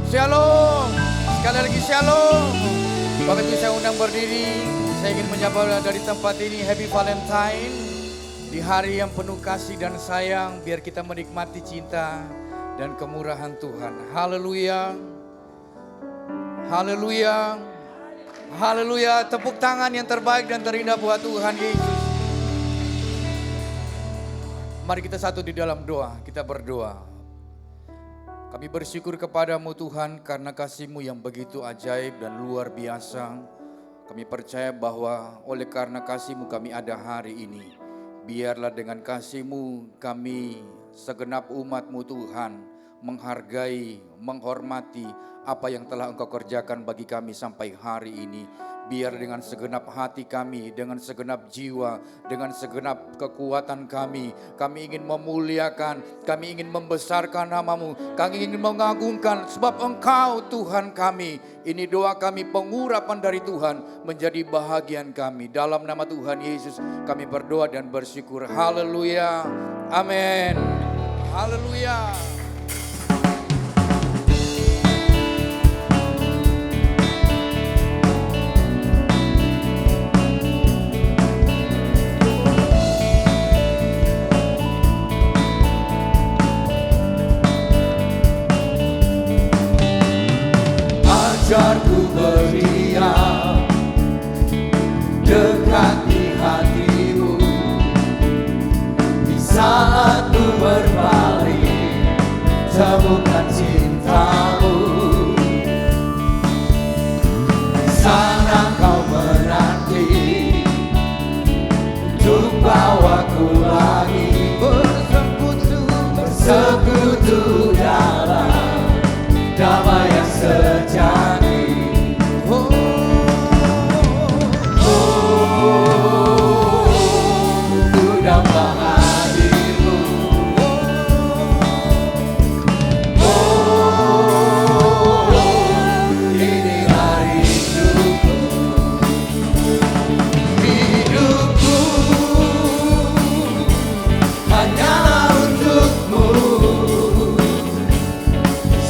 Shalom. Sekali lagi shalom. Bapak Ibu saya undang berdiri. Saya ingin menyapa dari tempat ini Happy Valentine. Di hari yang penuh kasih dan sayang, biar kita menikmati cinta dan kemurahan Tuhan. Haleluya. Haleluya. Haleluya. Tepuk tangan yang terbaik dan terindah buat Tuhan Yesus. Mari kita satu di dalam doa. Kita berdoa. Kami bersyukur kepadamu Tuhan karena kasih-Mu yang begitu ajaib dan luar biasa. Kami percaya bahwa oleh karena kasih-Mu kami ada hari ini. Biarlah dengan kasih-Mu kami segenap umat-Mu Tuhan menghargai, menghormati apa yang telah Engkau kerjakan bagi kami sampai hari ini. Biar dengan segenap hati kami, dengan segenap jiwa, dengan segenap kekuatan kami ingin memuliakan, kami ingin membesarkan nama-Mu, kami ingin mengagungkan sebab Engkau Tuhan kami. Ini doa kami, pengurapan dari Tuhan menjadi bahagian kami. Dalam nama Tuhan Yesus kami berdoa dan bersyukur. Haleluya. Amin. Haleluya. Ajar ku berdiam dekat di hati-Mu, di saat ku berbalik temukan cinta-Mu. Di sana Kau menanti untuk bawaku lagi bersekutu dalam damai yang sejati. Ku dapat hadir-Mu. Ini hari hidupku. Hidupku hanyalah untuk-Mu.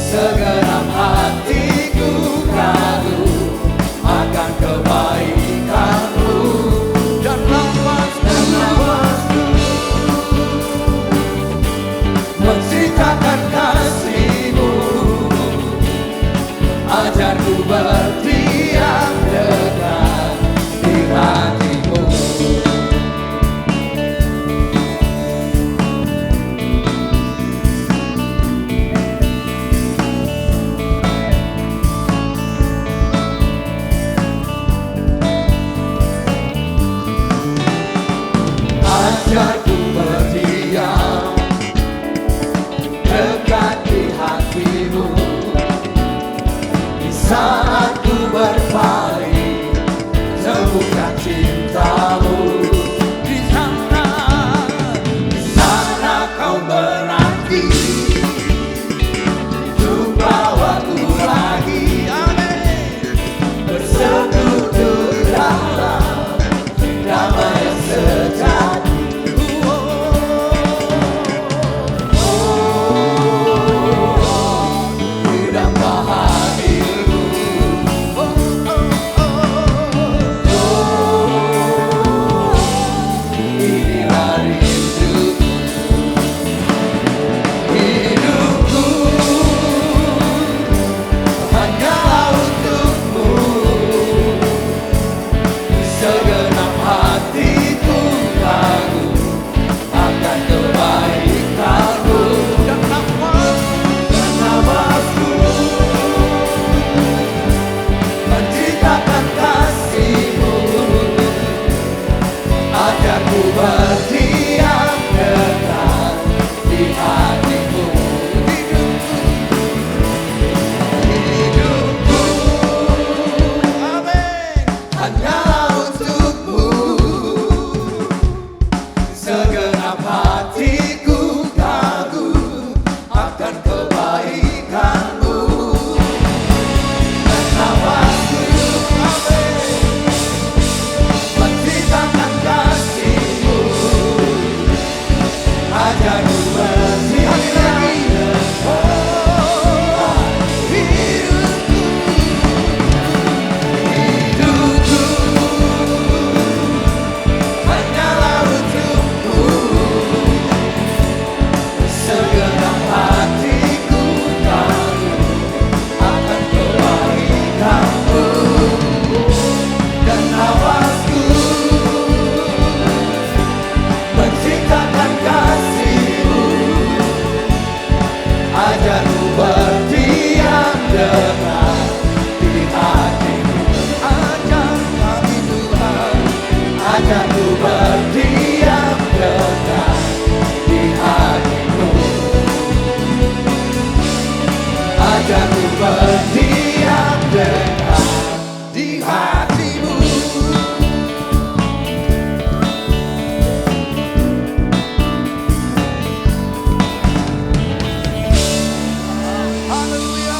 Segenap hatiku kagum akan kebaikan-Mu, dan nafasku menceritakan kasih-Mu. Ajarku berdiam dekat di hati-Mu. berdiam dekat di hatimu. Ajak kami Tuhan, Ajarku berdiam dekat di hatimu. Ajarku berdiam dekat di hatimu. haleluya.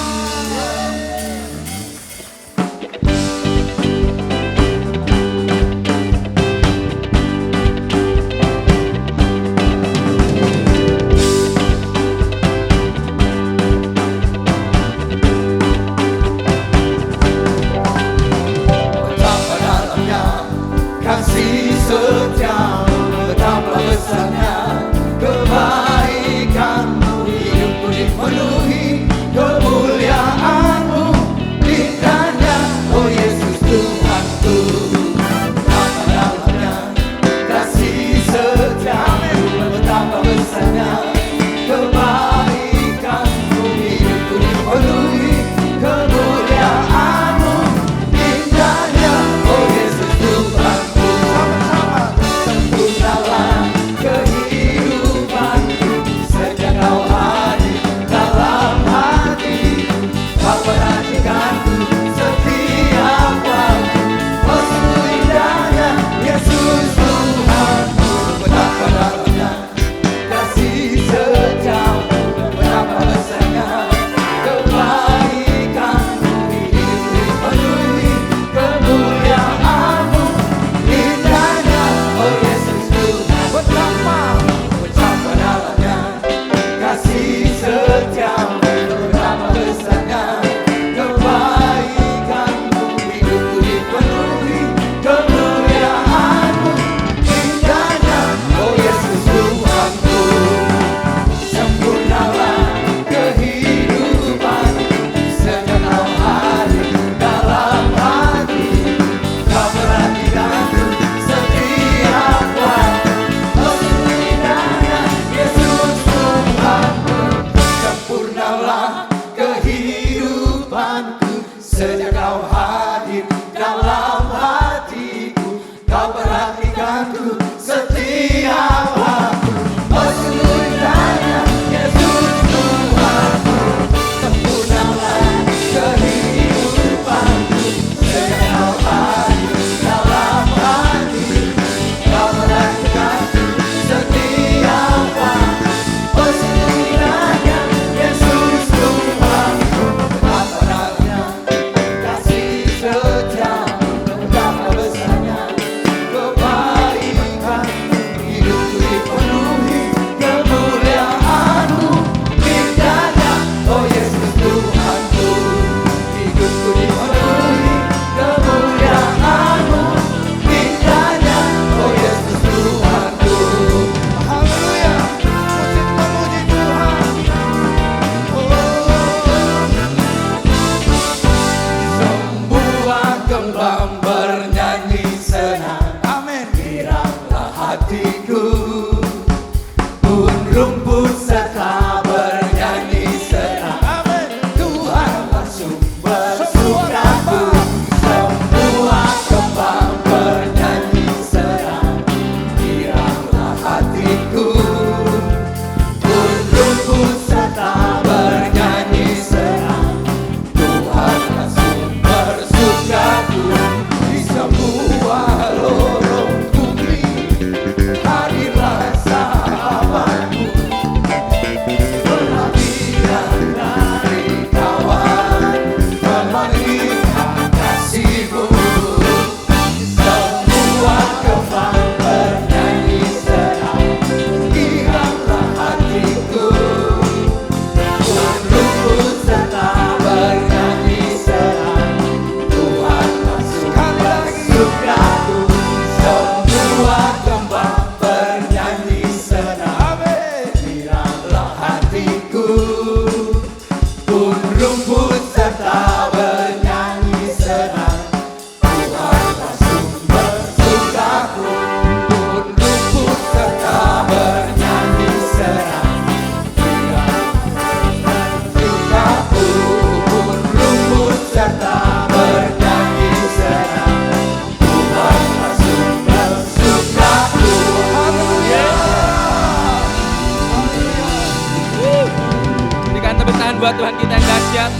kita yang dahsyat.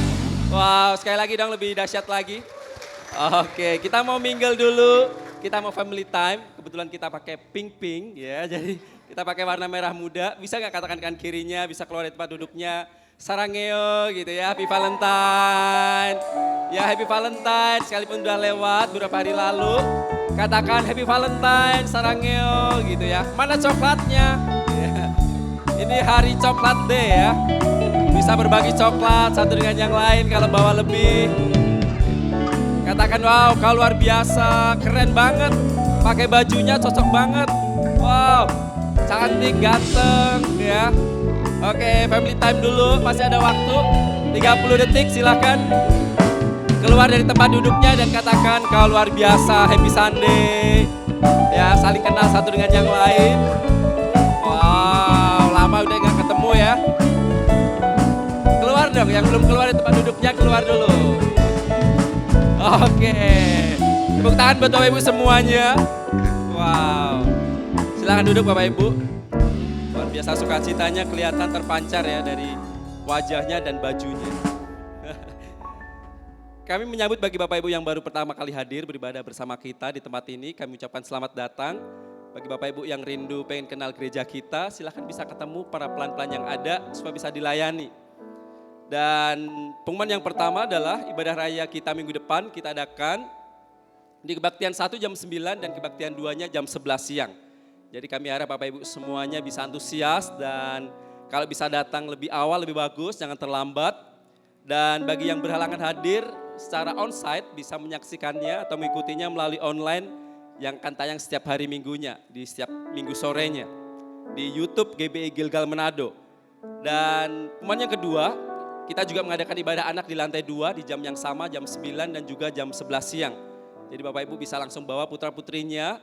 Wow, sekali lagi dong lebih dahsyat lagi. Oke, kita mau mingle dulu. Kita mau family time. Kebetulan kita pakai pink ya. Jadi kita pakai warna merah muda. Bisa nggak katakan kan kirinya, bisa keluar dari tempat duduknya. Sarangeo gitu ya, Happy Valentine. Ya Happy Valentine, sekalipun udah lewat beberapa hari lalu. Katakan Happy Valentine, Sarangeo gitu ya. Mana coklatnya? Ya. Ini hari coklat day ya. Bisa berbagi coklat satu dengan yang lain kalau bawa lebih. Katakan wow, kau luar biasa, keren banget. Pakai bajunya cocok banget. Wow, cantik, ganteng ya. Oke, family time dulu, masih ada waktu. 30 detik silahkan. Keluar dari tempat duduknya dan katakan kau luar biasa, happy Sunday. Ya, saling kenal satu dengan yang lain. Wow, lama udah gak ketemu ya. Keluar dong, yang belum keluar dari tempat duduknya keluar dulu. Oke, tepuk tangan buat Bapak Ibu semuanya. Wow, silahkan duduk Bapak Ibu. Luar biasa sukacitanya kelihatan terpancar ya dari wajahnya dan bajunya. Kami menyambut bagi Bapak Ibu yang baru pertama kali hadir beribadah bersama kita di tempat ini. Kami ucapkan selamat datang. Bagi Bapak Ibu yang rindu pengen kenal gereja kita, silahkan bisa ketemu para pelan-pelan yang ada supaya bisa dilayani. Dan pengumuman yang pertama adalah ibadah raya kita minggu depan kita adakan di kebaktian 1 jam 9 dan kebaktian 2-nya jam 11 siang. Jadi kami harap Bapak Ibu semuanya bisa antusias dan kalau bisa datang lebih awal lebih bagus, jangan terlambat. Dan bagi yang berhalangan hadir secara onsite bisa menyaksikannya atau mengikutinya melalui online yang akan tayang setiap hari minggunya, di setiap minggu sorenya di YouTube GBI Gilgal Manado. Dan pengumuman yang kedua, kita juga mengadakan ibadah anak di lantai 2 di jam yang sama, jam 9 dan juga jam 11 siang. Jadi Bapak Ibu bisa langsung bawa putra-putrinya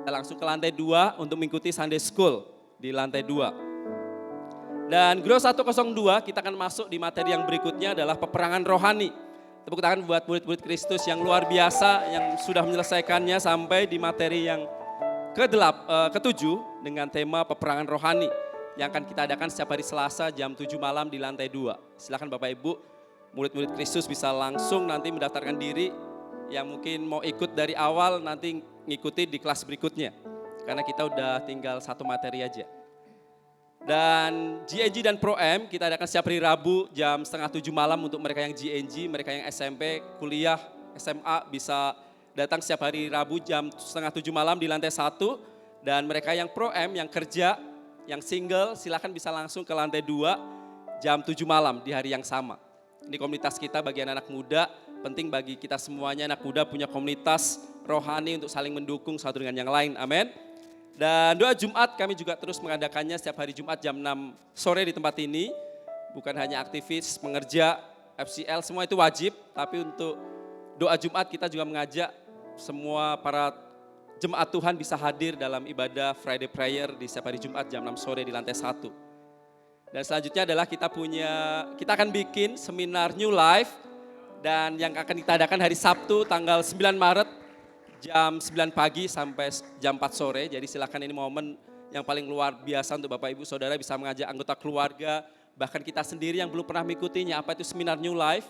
langsung ke lantai 2 untuk mengikuti Sunday School di lantai 2. Dan Grow 102 kita akan masuk di materi yang berikutnya adalah peperangan rohani. Tepuk tangan buat murid-murid Kristus yang luar biasa yang sudah menyelesaikannya sampai di materi yang ke-7 dengan tema peperangan rohani yang akan kita adakan setiap hari Selasa jam 7 malam di lantai 2. Silakan Bapak Ibu, murid-murid Kristus bisa langsung nanti mendaftarkan diri yang mungkin mau ikut dari awal nanti ngikuti di kelas berikutnya. Karena kita udah tinggal satu materi aja. Dan GNG dan Pro-M kita adakan setiap hari Rabu jam 6:30 malam untuk mereka yang GNG, mereka yang SMP, kuliah, SMA bisa datang setiap hari Rabu jam 6:30 malam di lantai 1. Dan mereka yang Pro-M, yang kerja, yang single silakan bisa langsung ke lantai 2 jam 7 malam di hari yang sama. Ini komunitas kita bagi anak-anak muda, penting bagi kita semuanya anak muda punya komunitas rohani untuk saling mendukung satu dengan yang lain, amin. Dan doa Jumat kami juga terus mengadakannya setiap hari Jumat jam 6 sore di tempat ini. Bukan hanya aktivis, mengerja, FCL, semua itu wajib. Tapi untuk doa Jumat kita juga mengajak semua para jemaat Tuhan bisa hadir dalam ibadah Friday Prayer di setiap hari Jumat jam 6 sore di lantai 1. Dan selanjutnya adalah kita akan bikin seminar New Life. Dan yang akan kita adakan hari Sabtu tanggal 9 Maret. Jam 9 pagi sampai jam 4 sore, jadi silakan ini momen yang paling luar biasa untuk Bapak Ibu Saudara bisa mengajak anggota keluarga, bahkan kita sendiri yang belum pernah mengikutinya, apa itu seminar New Life.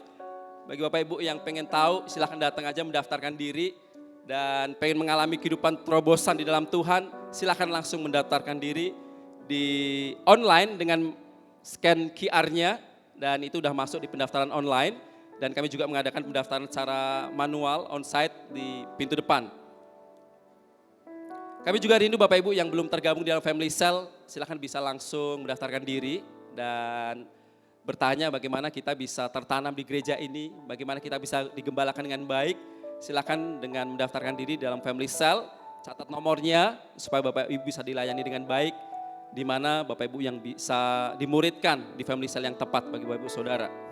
Bagi Bapak Ibu yang pengen tahu, silakan datang aja mendaftarkan diri dan pengen mengalami kehidupan terobosan di dalam Tuhan, silakan langsung mendaftarkan diri di online dengan scan QR-nya dan itu udah masuk di pendaftaran online. Dan kami juga mengadakan pendaftaran secara manual, on-site di pintu depan. Kami juga rindu Bapak Ibu yang belum tergabung di dalam Family Cell, silakan bisa langsung mendaftarkan diri dan bertanya bagaimana kita bisa tertanam di gereja ini, bagaimana kita bisa digembalakan dengan baik. Silakan dengan mendaftarkan diri dalam Family Cell, catat nomornya supaya Bapak Ibu bisa dilayani dengan baik, di mana Bapak Ibu yang bisa dimuridkan di Family Cell yang tepat bagi Bapak Ibu Saudara.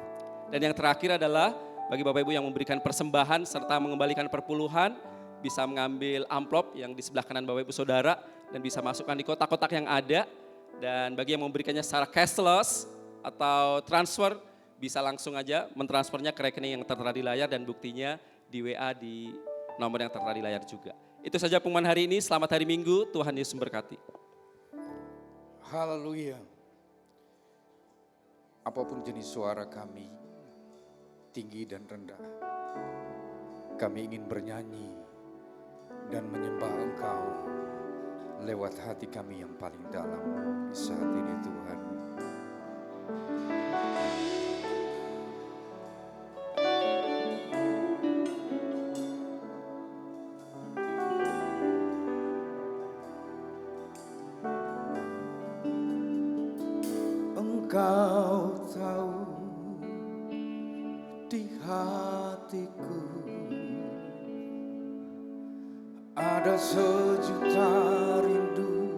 Dan yang terakhir adalah bagi Bapak Ibu yang memberikan persembahan serta mengembalikan perpuluhan, bisa mengambil amplop yang di sebelah kanan Bapak Ibu Saudara dan bisa masukkan di kotak-kotak yang ada. Dan bagi yang memberikannya secara cashless atau transfer, bisa langsung aja mentransfernya ke rekening yang tertera di layar dan buktinya di WA di nomor yang tertera di layar juga. Itu saja pengumuman hari ini, selamat hari Minggu, Tuhan Yesus memberkati. Haleluya. Apapun jenis suara kami, tinggi dan rendah. Kami ingin bernyanyi dan menyembah Engkau lewat hati kami yang paling dalam di saat ini Tuhan. Engkau tahu di hatiku ada sejuta rindu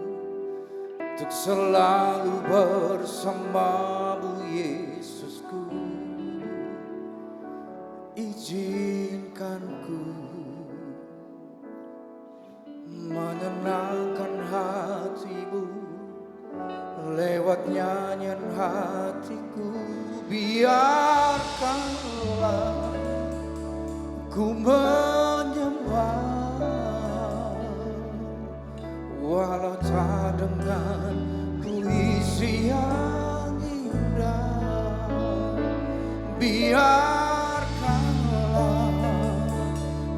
untuk selalu bersamamu Yesusku. Izinkan ku menyenangkan hatimu lewat nyanyian hatiku. Biarkanlah ku menyembah walau tak dengan puisi yang indah. Biarkanlah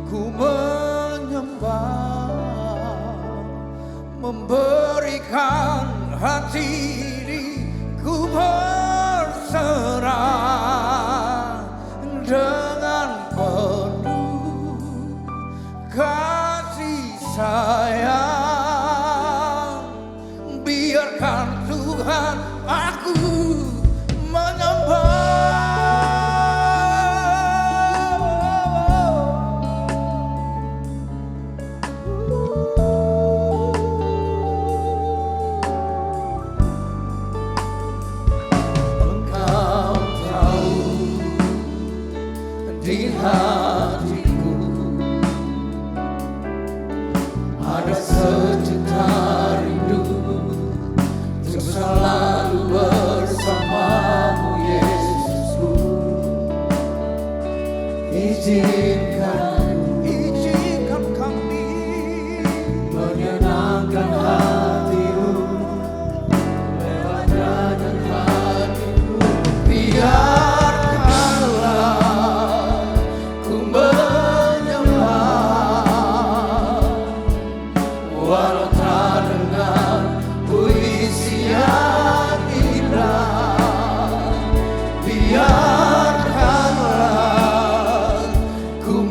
ku menyembah, memberikan hati diriku berserah dengan penuh kasih sayang. Biarkan Tuhan aku menyembah. Di hatiku ada sejuta rindu untuk selalu bersamamu Yesusku. Izinkan kami menyenangkan hatimu lewat nyanyian hatimu. Walau tak dengan puisi yang indah, biarkanlah ku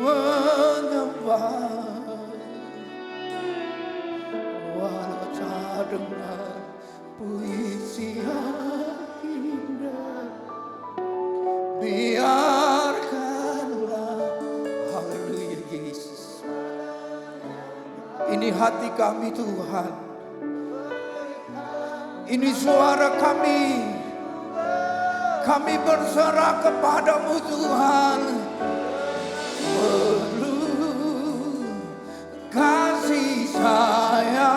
menyembah, walau tak dengar puisi yang indah, biarkanlah. Haleluya Yesus. Ini hati kami Tuhan, ini suara kami. Kami berserah kepadamu Tuhan. Penuh kasih sayang,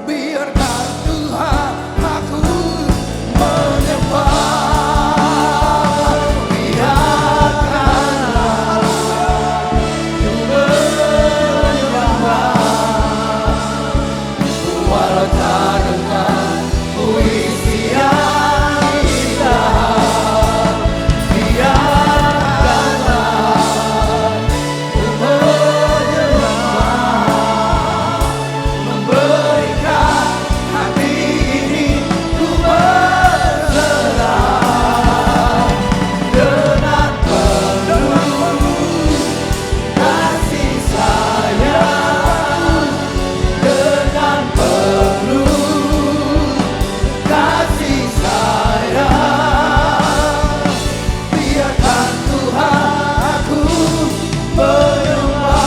biarkan Tuhan aku menyembah, biarkanlah ku menyembah, walau tak dengar puisi yang indah, biarkanlah ku menyembah, memberikan hati ini ku berserah dengan penuh kasih sayang, dengan penuh kasih sayang, biarkan Tuhan aku menyembah,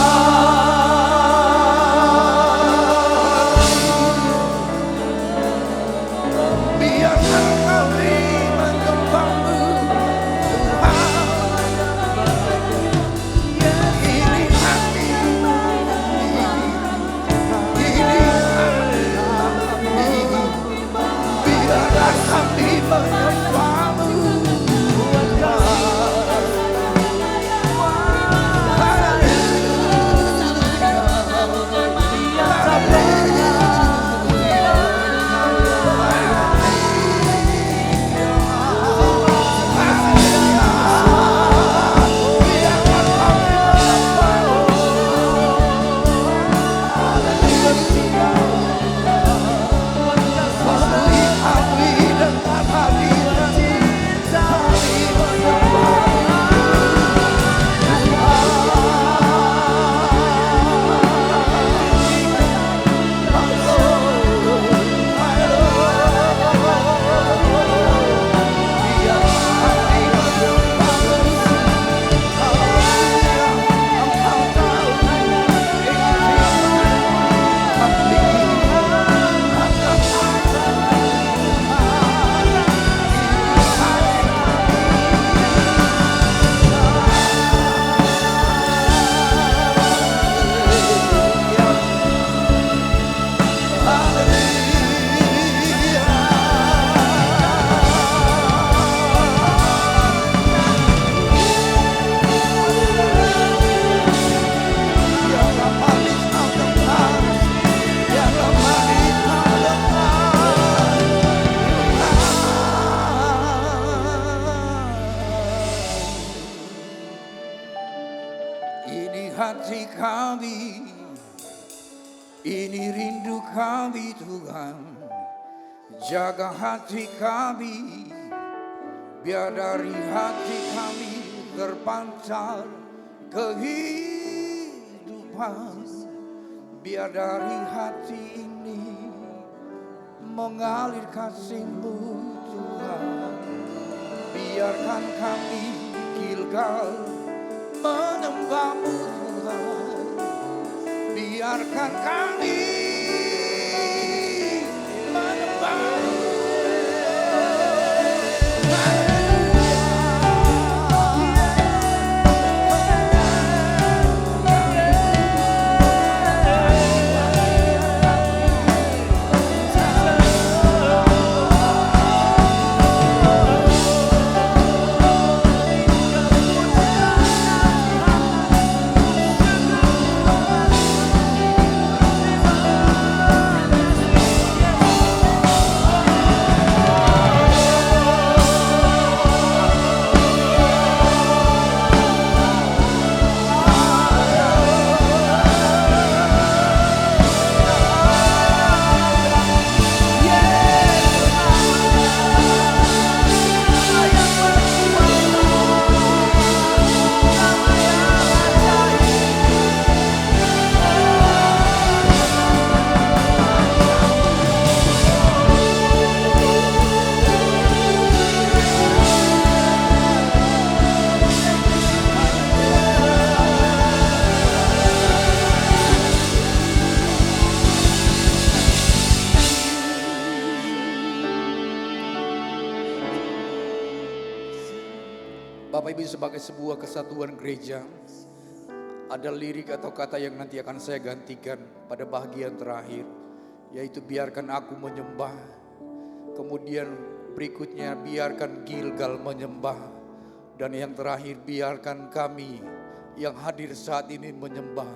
biarkan kami menyembah-Mu Tuhan. Ini hati, biarlah kami menyembah-Mu ini hati kami, ini rindu kami Tuhan. Jaga hati kami, biar dari hati kami terpancar kehidupan. Biar dari hati ini mengalir kasih-Mu Tuhan. Biarkan kami Gilgal menyembah-Mu Tuhan. Biarkan kami menyembah-Mu. Bapak Ibu sebagai sebuah kesatuan gereja, ada lirik atau kata yang nanti akan saya gantikan pada bagian terakhir, yaitu biarkan aku menyembah. Kemudian berikutnya biarkan Gilgal menyembah. Dan yang terakhir biarkan kami yang hadir saat ini menyembah.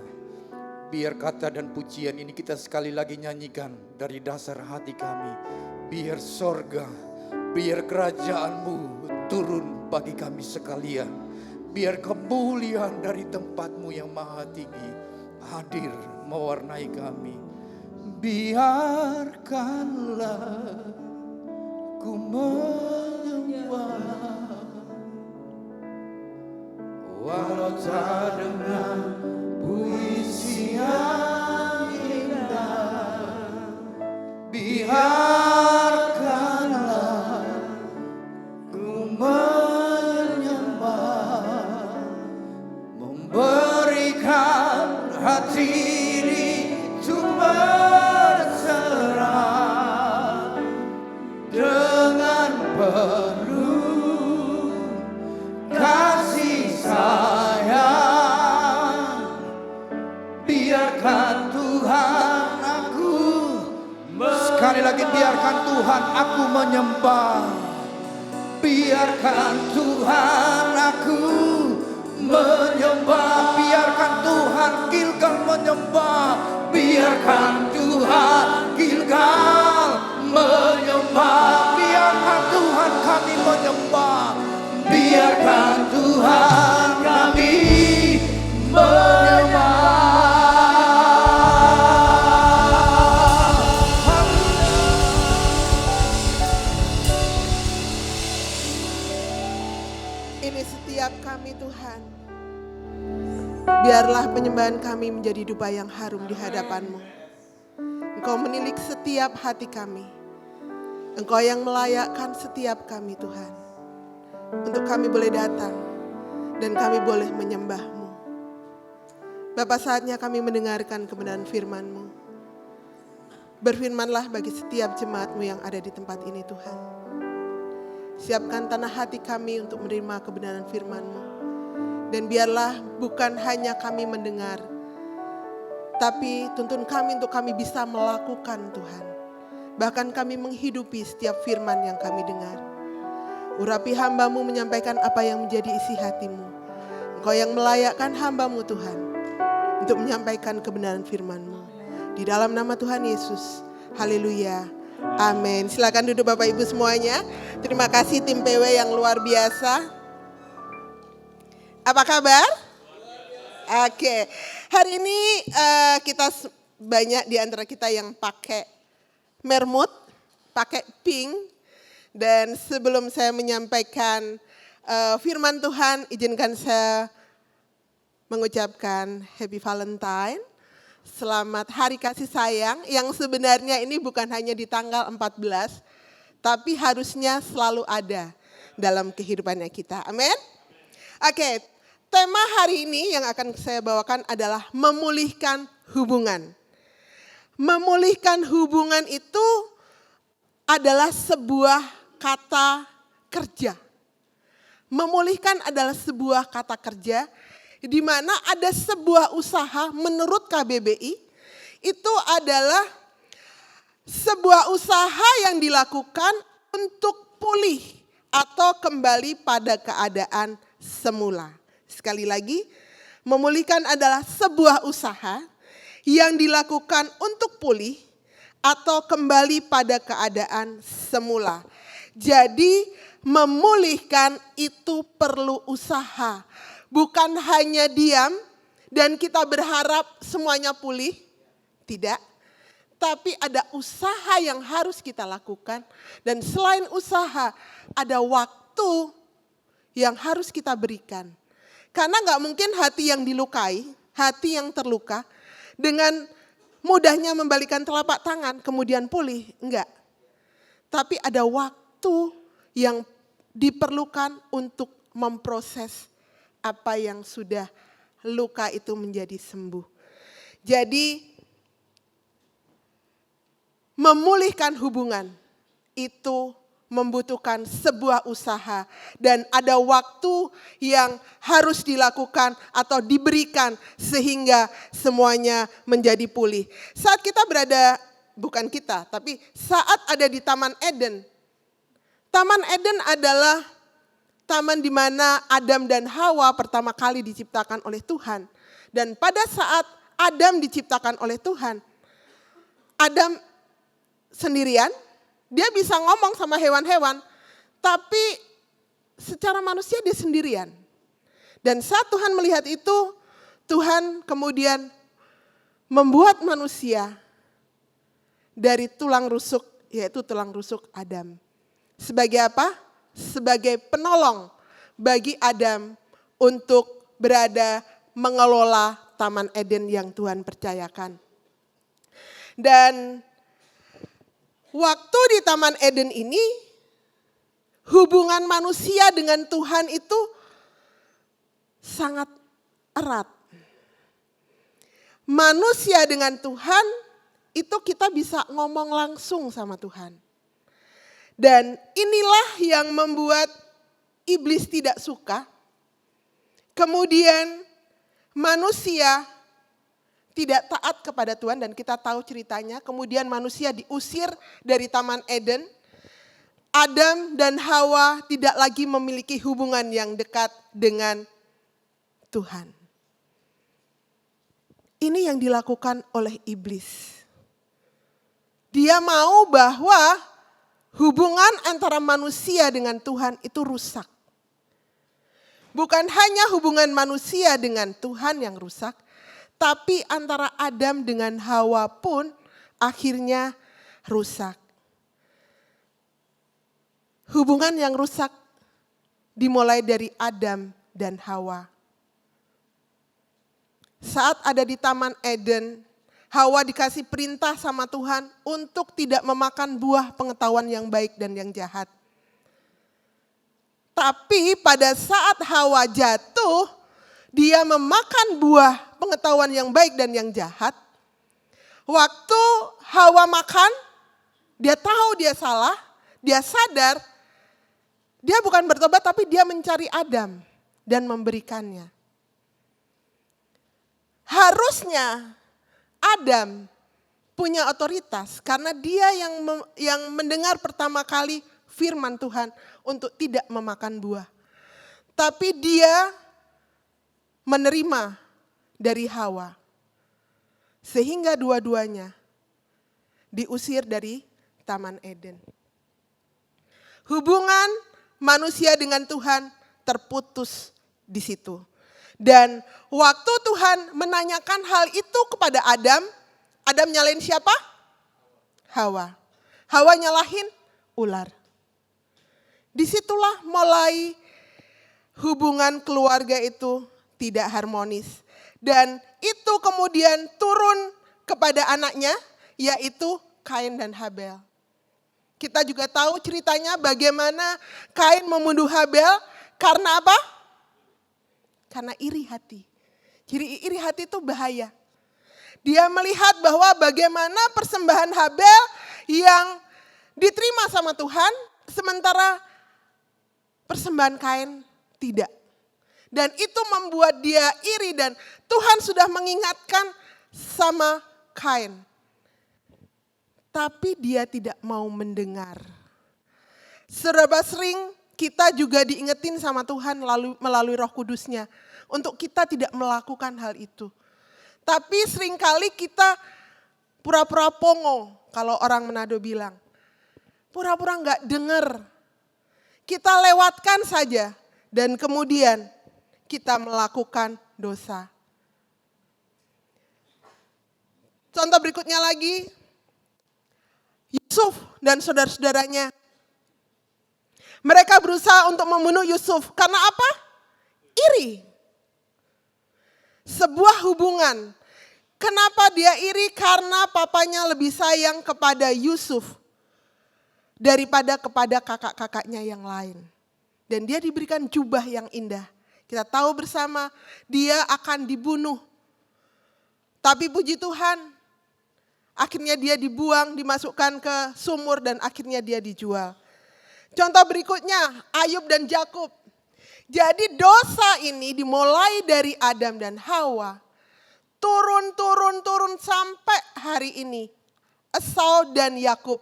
Biar kata dan pujian ini kita sekali lagi nyanyikan dari dasar hati kami. Biar sorga, biar kerajaanmu turun bagi kami sekalian. Biar kemuliaan dari tempatmu yang maha tinggi hadir mewarnai kami. Biarkanlah ku menyembah, walau tak dengan puisi yang indah. Biarkanlah ku menyembah, memberikan hati ini untuk berserah dengan penuh kasih sayang. Biarkan Tuhan aku, sekali lagi biarkan Tuhan aku menyembah. Biarkan Tuhan aku menyembah. Biarkan Tuhan Gilgal menyembah. Biarkan Tuhan Gilgal menyembah. Biarkan Tuhan kami menyembah. Biarkan Tuhan kami menyembah. Ini setiap kami Tuhan. Biarlah penyembahan kami menjadi dupa yang harum di hadapan-Mu. Engkau menilik setiap hati kami. Engkau yang melayakkan setiap kami Tuhan. Untuk kami boleh datang dan kami boleh menyembah-Mu. Bapa, saatnya kami mendengarkan kebenaran firman-Mu. Berfirmanlah bagi setiap jemaat-Mu yang ada di tempat ini Tuhan. Siapkan tanah hati kami untuk menerima kebenaran firman-Mu. Dan biarlah bukan hanya kami mendengar, tapi tuntun kami untuk kami bisa melakukan Tuhan. Bahkan kami menghidupi setiap firman yang kami dengar. Urapi hamba-Mu menyampaikan apa yang menjadi isi hati-Mu. Engkau yang melayakkan hamba-Mu Tuhan untuk menyampaikan kebenaran firman-Mu. Di dalam nama Tuhan Yesus, haleluya, amin. Silakan duduk Bapak Ibu semuanya. Terima kasih tim PW yang luar biasa. Apa kabar? Oke, hari ini kita banyak di antara kita yang pakai mermut, pakai pink. Dan sebelum saya menyampaikan firman Tuhan, izinkan saya mengucapkan Happy Valentine. Selamat Hari Kasih Sayang, yang sebenarnya ini bukan hanya di tanggal 14, tapi harusnya selalu ada dalam kehidupannya kita. Amin. Oke, tema hari ini yang akan saya bawakan adalah memulihkan hubungan. Memulihkan hubungan itu adalah sebuah kata kerja. Memulihkan adalah sebuah kata kerja di mana ada sebuah usaha menurut KBBI itu adalah sebuah usaha yang dilakukan untuk pulih atau kembali pada keadaan semula. Sekali lagi, memulihkan adalah sebuah usaha yang dilakukan untuk pulih atau kembali pada keadaan semula. Jadi memulihkan itu perlu usaha. Bukan hanya diam dan kita berharap semuanya pulih. Tidak. Tapi ada usaha yang harus kita lakukan. Dan selain usaha, ada waktu yang harus kita berikan. Karena gak mungkin hati yang dilukai, hati yang terluka, dengan mudahnya membalikan telapak tangan kemudian pulih. Enggak. Tapi ada waktu yang diperlukan untuk memproses apa yang sudah luka itu menjadi sembuh. Jadi memulihkan hubungan itu membutuhkan sebuah usaha dan ada waktu yang harus dilakukan atau diberikan sehingga semuanya menjadi pulih. Saat kita berada, bukan kita, tapi saat ada di Taman Eden. Taman Eden adalah taman di mana Adam dan Hawa pertama kali diciptakan oleh Tuhan. Dan pada saat Adam diciptakan oleh Tuhan, Adam sendirian, dia bisa ngomong sama hewan-hewan, tapi secara manusia dia sendirian. Dan saat Tuhan melihat itu, Tuhan kemudian membuat manusia dari tulang rusuk, yaitu tulang rusuk Adam. Sebagai apa? Sebagai penolong bagi Adam untuk berada mengelola Taman Eden yang Tuhan percayakan. Dan waktu di Taman Eden ini, hubungan manusia dengan Tuhan itu sangat erat. Manusia dengan Tuhan itu kita bisa ngomong langsung sama Tuhan. Dan inilah yang membuat iblis tidak suka. Kemudian manusia tidak taat kepada Tuhan dan kita tahu ceritanya. Kemudian manusia diusir dari Taman Eden. Adam dan Hawa tidak lagi memiliki hubungan yang dekat dengan Tuhan. Ini yang dilakukan oleh iblis. Dia mau bahwa hubungan antara manusia dengan Tuhan itu rusak. Bukan hanya hubungan manusia dengan Tuhan yang rusak, tapi antara Adam dengan Hawa pun akhirnya rusak. Hubungan yang rusak dimulai dari Adam dan Hawa. Saat ada di Taman Eden, Hawa dikasih perintah sama Tuhan untuk tidak memakan buah pengetahuan yang baik dan yang jahat. Tapi pada saat Hawa jatuh, dia memakan buah pengetahuan yang baik dan yang jahat. Waktu Hawa makan, dia tahu dia salah, dia sadar, dia bukan bertobat tapi dia mencari Adam dan memberikannya. Harusnya Adam punya otoritas karena dia yang mendengar pertama kali firman Tuhan untuk tidak memakan buah. Tapi dia menerima dari Hawa. Sehingga dua-duanya diusir dari Taman Eden. Hubungan manusia dengan Tuhan terputus di situ. Dan waktu Tuhan menanyakan hal itu kepada Adam, Adam nyalain siapa? Hawa. Hawa nyalahin ular. Disitulah mulai hubungan keluarga itu tidak harmonis. Dan itu kemudian turun kepada anaknya, yaitu Kain dan Habel. Kita juga tahu ceritanya bagaimana Kain membunuh Habel karena apa? Karena iri hati. Jadi iri hati itu bahaya. Dia melihat bahwa bagaimana persembahan Habel yang diterima sama Tuhan, sementara persembahan Kain tidak. Dan itu membuat dia iri dan Tuhan sudah mengingatkan sama Kain. Tapi dia tidak mau mendengar. Serba sering kita juga diingetin sama Tuhan melalui Roh Kudusnya untuk kita tidak melakukan hal itu. Tapi seringkali kita pura-pura pongo kalau orang Manado bilang. Pura-pura enggak dengar. Kita lewatkan saja dan kemudian kita melakukan dosa. Contoh berikutnya lagi, Yusuf dan saudara-saudaranya. Mereka berusaha untuk membunuh Yusuf. Karena apa? Iri. Sebuah hubungan. Kenapa dia iri? Karena papanya lebih sayang kepada Yusuf daripada kepada kakak-kakaknya yang lain. Dan dia diberikan jubah yang indah. Kita tahu bersama dia akan dibunuh. Tapi puji Tuhan, akhirnya dia dibuang, dimasukkan ke sumur dan akhirnya dia dijual. Contoh berikutnya, Ayub dan Yakub. Jadi dosa ini dimulai dari Adam dan Hawa. Turun sampai hari ini. Esau dan Yakub.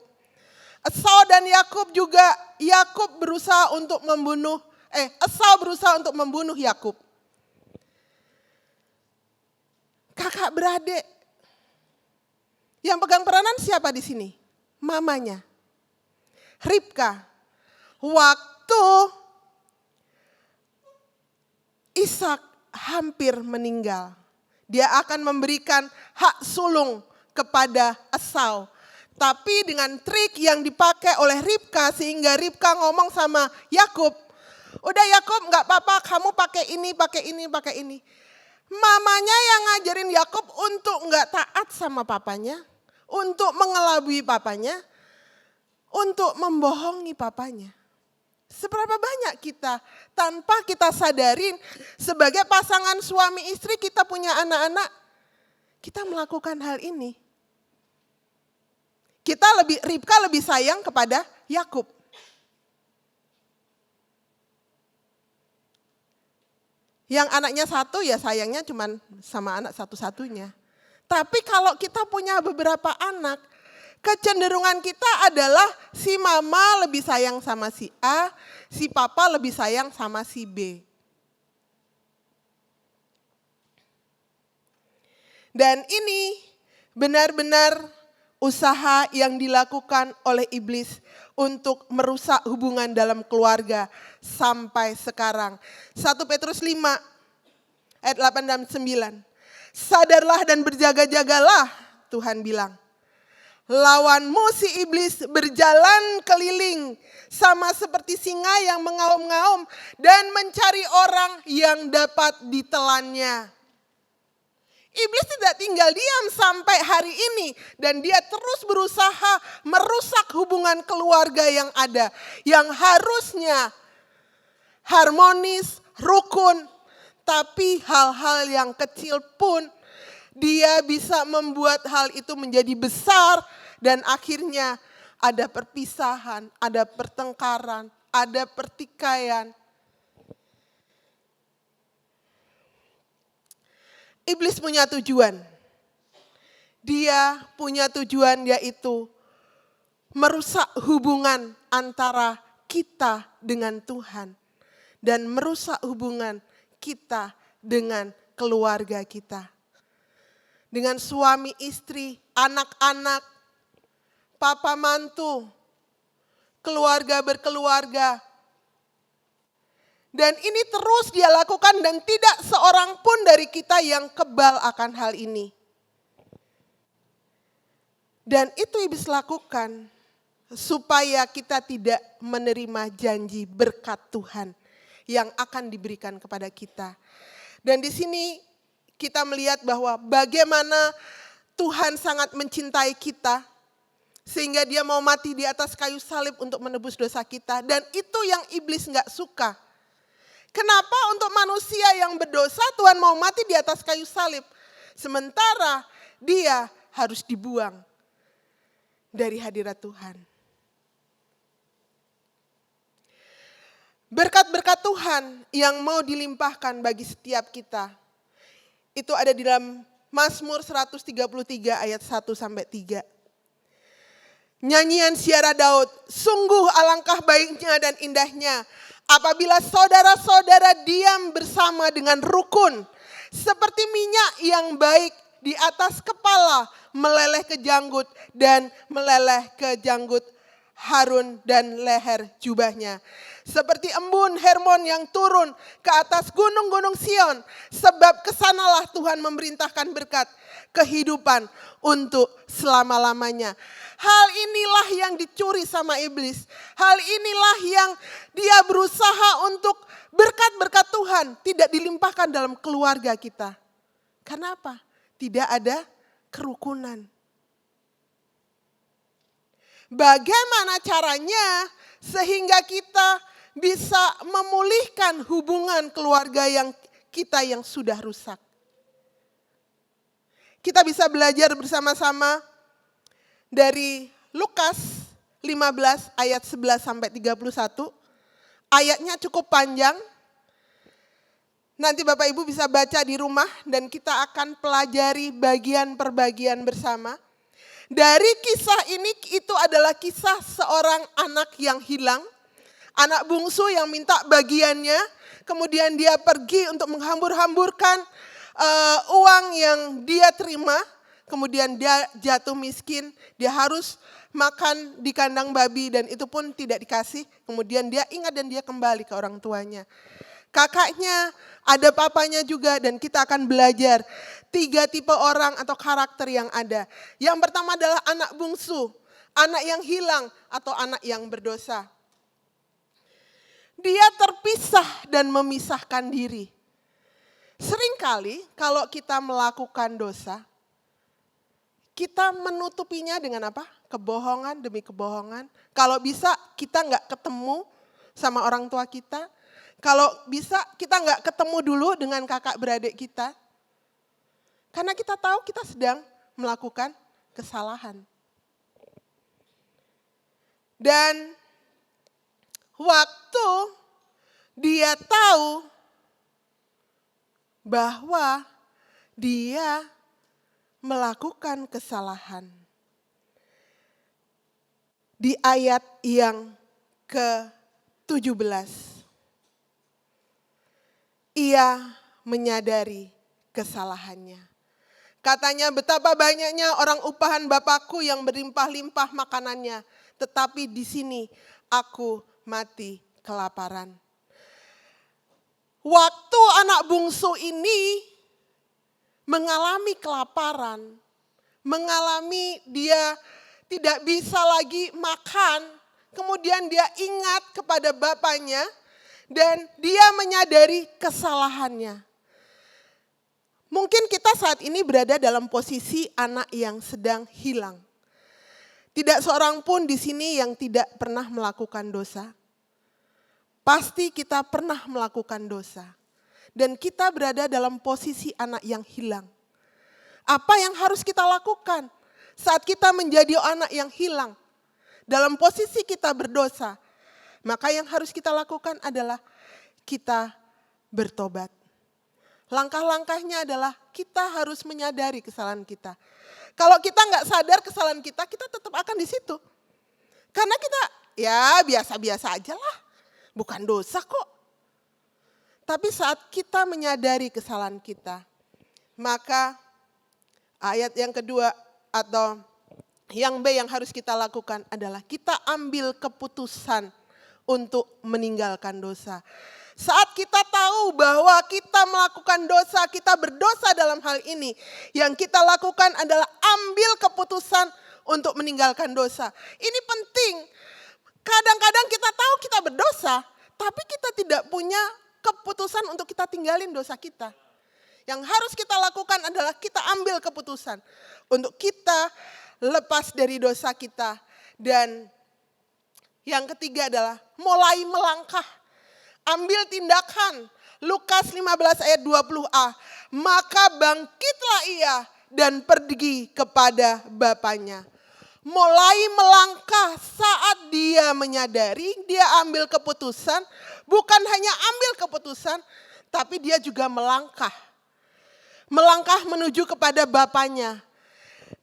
Esau dan Yakub juga, Yakub berusaha untuk membunuh, Esau berusaha untuk membunuh Yakub. Kakak beradik. Yang pegang peranan siapa di sini? Mamanya. Ribka. Waktu Ishak hampir meninggal, dia akan memberikan hak sulung kepada Esau. Tapi dengan trik yang dipakai oleh Ribka, sehingga Ribka ngomong sama Yakub, udah Yakub nggak apa-apa, kamu pakai ini, pakai ini, pakai ini. Mamanya yang ngajarin Yakub untuk nggak taat sama papanya, untuk mengelabui papanya, untuk membohongi papanya. Seberapa banyak kita tanpa kita sadarin sebagai pasangan suami istri, kita punya anak-anak, kita melakukan hal ini. Ribka lebih sayang kepada Yakub. Yang anaknya satu ya sayangnya cuma sama anak satu-satunya. Tapi kalau kita punya beberapa anak, kecenderungan kita adalah si mama lebih sayang sama si A, si papa lebih sayang sama si B. Dan ini benar-benar usaha yang dilakukan oleh iblis untuk merusak hubungan dalam keluarga sampai sekarang. 1 Petrus 5 ayat 8 dan 9. Sadarlah dan berjaga-jagalah, Tuhan bilang. Lawanmu si iblis berjalan keliling sama seperti singa yang mengaum-ngaum dan mencari orang yang dapat ditelannya. Iblis tidak tinggal diam sampai hari ini dan dia terus berusaha merusak hubungan keluarga yang ada, yang harusnya harmonis, rukun, tapi hal-hal yang kecil pun dia bisa membuat hal itu menjadi besar dan akhirnya ada perpisahan, ada pertengkaran, ada pertikaian. Iblis punya tujuan. Dia punya tujuan yaitu merusak hubungan antara kita dengan Tuhan dan merusak hubungan kita dengan keluarga kita. Dengan suami istri, anak-anak, papa mantu, keluarga berkeluarga. Dan ini terus dia lakukan dan tidak seorang pun dari kita yang kebal akan hal ini. Dan itu iblis lakukan supaya kita tidak menerima janji berkat Tuhan yang akan diberikan kepada kita. Dan di sini kita melihat bahwa bagaimana Tuhan sangat mencintai kita sehingga dia mau mati di atas kayu salib untuk menebus dosa kita. Dan itu yang iblis gak suka. Kenapa untuk manusia yang berdosa Tuhan mau mati di atas kayu salib? Sementara dia harus dibuang dari hadirat Tuhan. Berkat-berkat Tuhan yang mau dilimpahkan bagi setiap kita. Itu ada di dalam Mazmur 133 ayat 1 sampai 3. Nyanyian Syara Daud, sungguh alangkah baiknya dan indahnya apabila saudara-saudara diam bersama dengan rukun, seperti minyak yang baik di atas kepala meleleh ke janggut dan meleleh ke janggut Harun dan leher jubahnya. Seperti embun Hermon yang turun ke atas gunung-gunung Sion, sebab kesanalah Tuhan memerintahkan berkat kehidupan untuk selama-lamanya. Hal inilah yang dicuri sama iblis. Hal inilah yang dia berusaha untuk berkat-berkat Tuhan tidak dilimpahkan dalam keluarga kita. Kenapa? Tidak ada kerukunan. Bagaimana caranya sehingga kita bisa memulihkan hubungan keluarga kita yang sudah rusak? Kita bisa belajar bersama-sama dari Lukas 15 ayat 11 sampai 31. Ayatnya cukup panjang. Nanti Bapak Ibu bisa baca di rumah dan kita akan pelajari bagian per bagian bersama. Dari kisah ini itu adalah kisah seorang anak yang hilang. Anak bungsu yang minta bagiannya, kemudian dia pergi untuk menghambur-hamburkan uang yang dia terima. Kemudian dia jatuh miskin, dia harus makan di kandang babi dan itu pun tidak dikasih. Kemudian dia ingat dan dia kembali ke orang tuanya. Kakaknya, ada papanya juga dan kita akan belajar 3 tipe orang atau karakter yang ada. Yang pertama adalah anak bungsu, anak yang hilang atau anak yang berdosa. Dia terpisah dan memisahkan diri. Seringkali kalau kita melakukan dosa, kita menutupinya dengan apa? Kebohongan demi kebohongan. Kalau bisa kita nggak ketemu sama orang tua kita. Kalau bisa kita nggak ketemu dulu dengan kakak beradik kita. Karena kita tahu kita sedang melakukan kesalahan. Dan waktu dia tahu bahwa dia melakukan kesalahan. Di ayat yang ke-17. Ia menyadari kesalahannya. Katanya betapa banyaknya orang upahan Bapakku yang berlimpah-limpah makanannya. Tetapi di sini aku mati kelaparan. Waktu anak bungsu ini mengalami kelaparan, mengalami dia tidak bisa lagi makan, kemudian dia ingat kepada bapaknya dan dia menyadari kesalahannya. Mungkin kita saat ini berada dalam posisi anak yang sedang hilang. Tidak seorang pun di sini yang tidak pernah melakukan dosa. Pasti kita pernah melakukan dosa. Dan kita berada dalam posisi anak yang hilang. Apa yang harus kita lakukan saat kita menjadi anak yang hilang? Dalam posisi kita berdosa, maka yang harus kita lakukan adalah kita bertobat. Langkah-langkahnya adalah kita harus menyadari kesalahan kita. Kalau kita nggak sadar kesalahan kita, kita tetap akan di situ. Karena kita ya biasa-biasa aja lah, bukan dosa kok. Tapi saat kita menyadari kesalahan kita, maka ayat yang kedua atau yang B yang harus kita lakukan adalah kita ambil keputusan untuk meninggalkan dosa. Saat kita tahu bahwa kita melakukan dosa, kita berdosa dalam hal ini. Yang kita lakukan adalah ambil keputusan untuk meninggalkan dosa. Ini penting. Kadang-kadang kita tahu kita berdosa, tapi kita tidak punya keputusan untuk kita tinggalin dosa kita. Yang harus kita lakukan adalah kita ambil keputusan untuk kita lepas dari dosa kita. Dan yang ketiga adalah mulai melangkah. Ambil tindakan. Lukas 15 ayat 20a. Maka bangkitlah ia dan pergi kepada bapaknya. Mulai melangkah saat dia menyadari, dia ambil keputusan. Bukan hanya ambil keputusan, tapi dia juga melangkah. Melangkah menuju kepada bapaknya.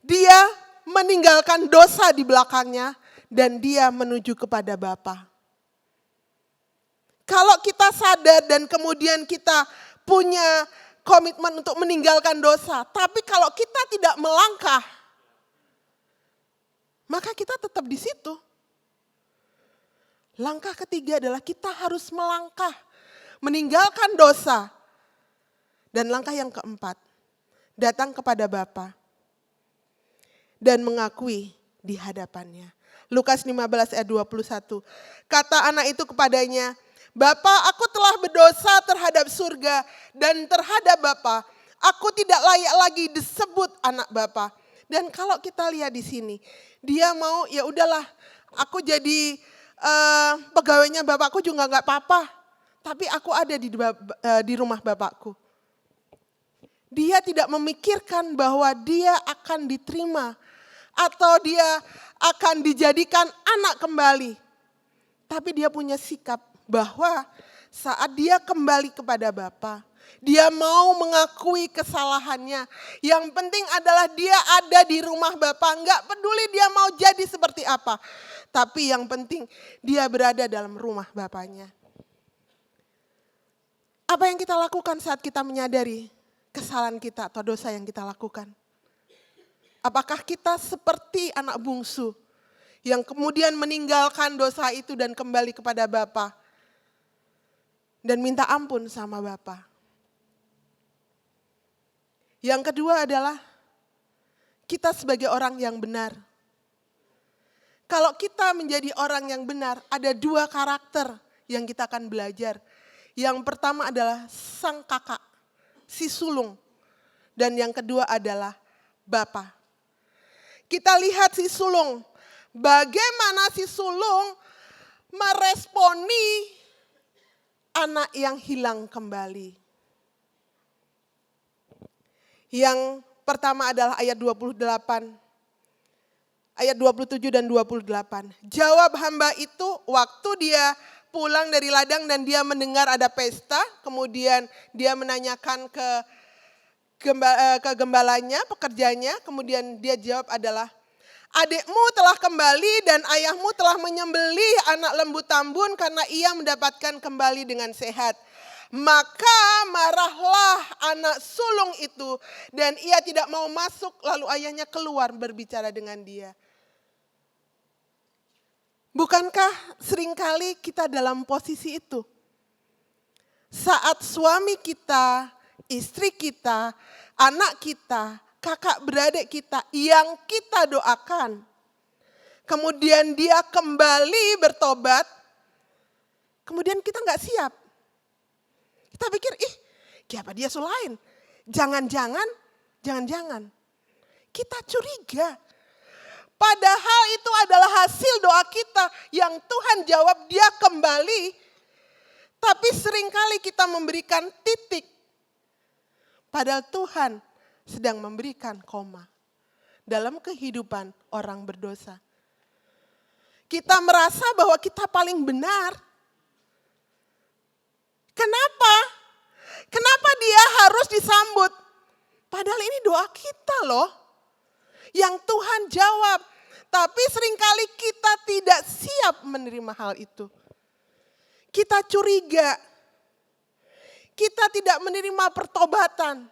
Dia meninggalkan dosa di belakangnya dan dia menuju kepada Bapa. Kalau kita sadar dan kemudian kita punya komitmen untuk meninggalkan dosa, tapi kalau kita tidak melangkah, maka kita tetap di situ. Langkah ketiga adalah kita harus melangkah, meninggalkan dosa. Dan langkah yang keempat, datang kepada Bapa dan mengakui di hadapannya. Lukas 15 ayat 21. Kata anak itu kepadanya, Bapa, aku telah berdosa terhadap surga dan terhadap Bapa. Aku tidak layak lagi disebut anak Bapa. Dan kalau kita lihat di sini, dia mau ya udahlah, aku jadi pegawainya bapakku juga nggak apa-apa. Tapi aku ada di rumah bapakku. Dia tidak memikirkan bahwa dia akan diterima atau dia akan dijadikan anak kembali. Tapi dia punya sikap bahwa saat dia kembali kepada Bapa, dia mau mengakui kesalahannya. Yang penting adalah dia ada di rumah Bapa. Enggak peduli dia mau jadi seperti apa. Tapi yang penting dia berada dalam rumah Bapanya. Apa yang kita lakukan saat kita menyadari kesalahan kita atau dosa yang kita lakukan? Apakah kita seperti anak bungsu yang kemudian meninggalkan dosa itu dan kembali kepada Bapa dan minta ampun sama Bapa? Yang kedua adalah kita sebagai orang yang benar. Kalau kita menjadi orang yang benar, ada dua karakter yang kita akan belajar. Yang pertama adalah sang kakak, si sulung. Dan yang kedua adalah Bapa. Kita lihat si sulung. Bagaimana si sulung meresponi anak yang hilang kembali. Yang pertama adalah ayat 28. Ayat 27 dan 28. Jawab hamba itu waktu dia pulang dari ladang dan dia mendengar ada pesta. Kemudian dia menanyakan ke gembalanya, pekerjanya. Kemudian dia jawab adalah, adikmu telah kembali dan ayahmu telah menyembelih anak lembu tambun karena ia mendapatkan kembali dengan sehat. Maka marahlah anak sulung itu dan ia tidak mau masuk, lalu ayahnya keluar berbicara dengan dia. Bukankah seringkali kita dalam posisi itu? Saat suami kita, istri kita, anak kita, kakak beradik kita yang kita doakan, kemudian dia kembali bertobat, kemudian kita nggak siap. Kita pikir, siapa dia sulain? Jangan-jangan kita curiga. Padahal itu adalah hasil doa kita yang Tuhan jawab dia kembali. Tapi seringkali kita memberikan titik. Padahal Tuhan sedang memberikan koma dalam kehidupan orang berdosa. Kita merasa bahwa kita paling benar. Kenapa? Kenapa dia harus disambut? Padahal ini doa kita loh. Yang Tuhan jawab. Tapi seringkali kita tidak siap menerima hal itu. Kita curiga. Kita tidak menerima pertobatan.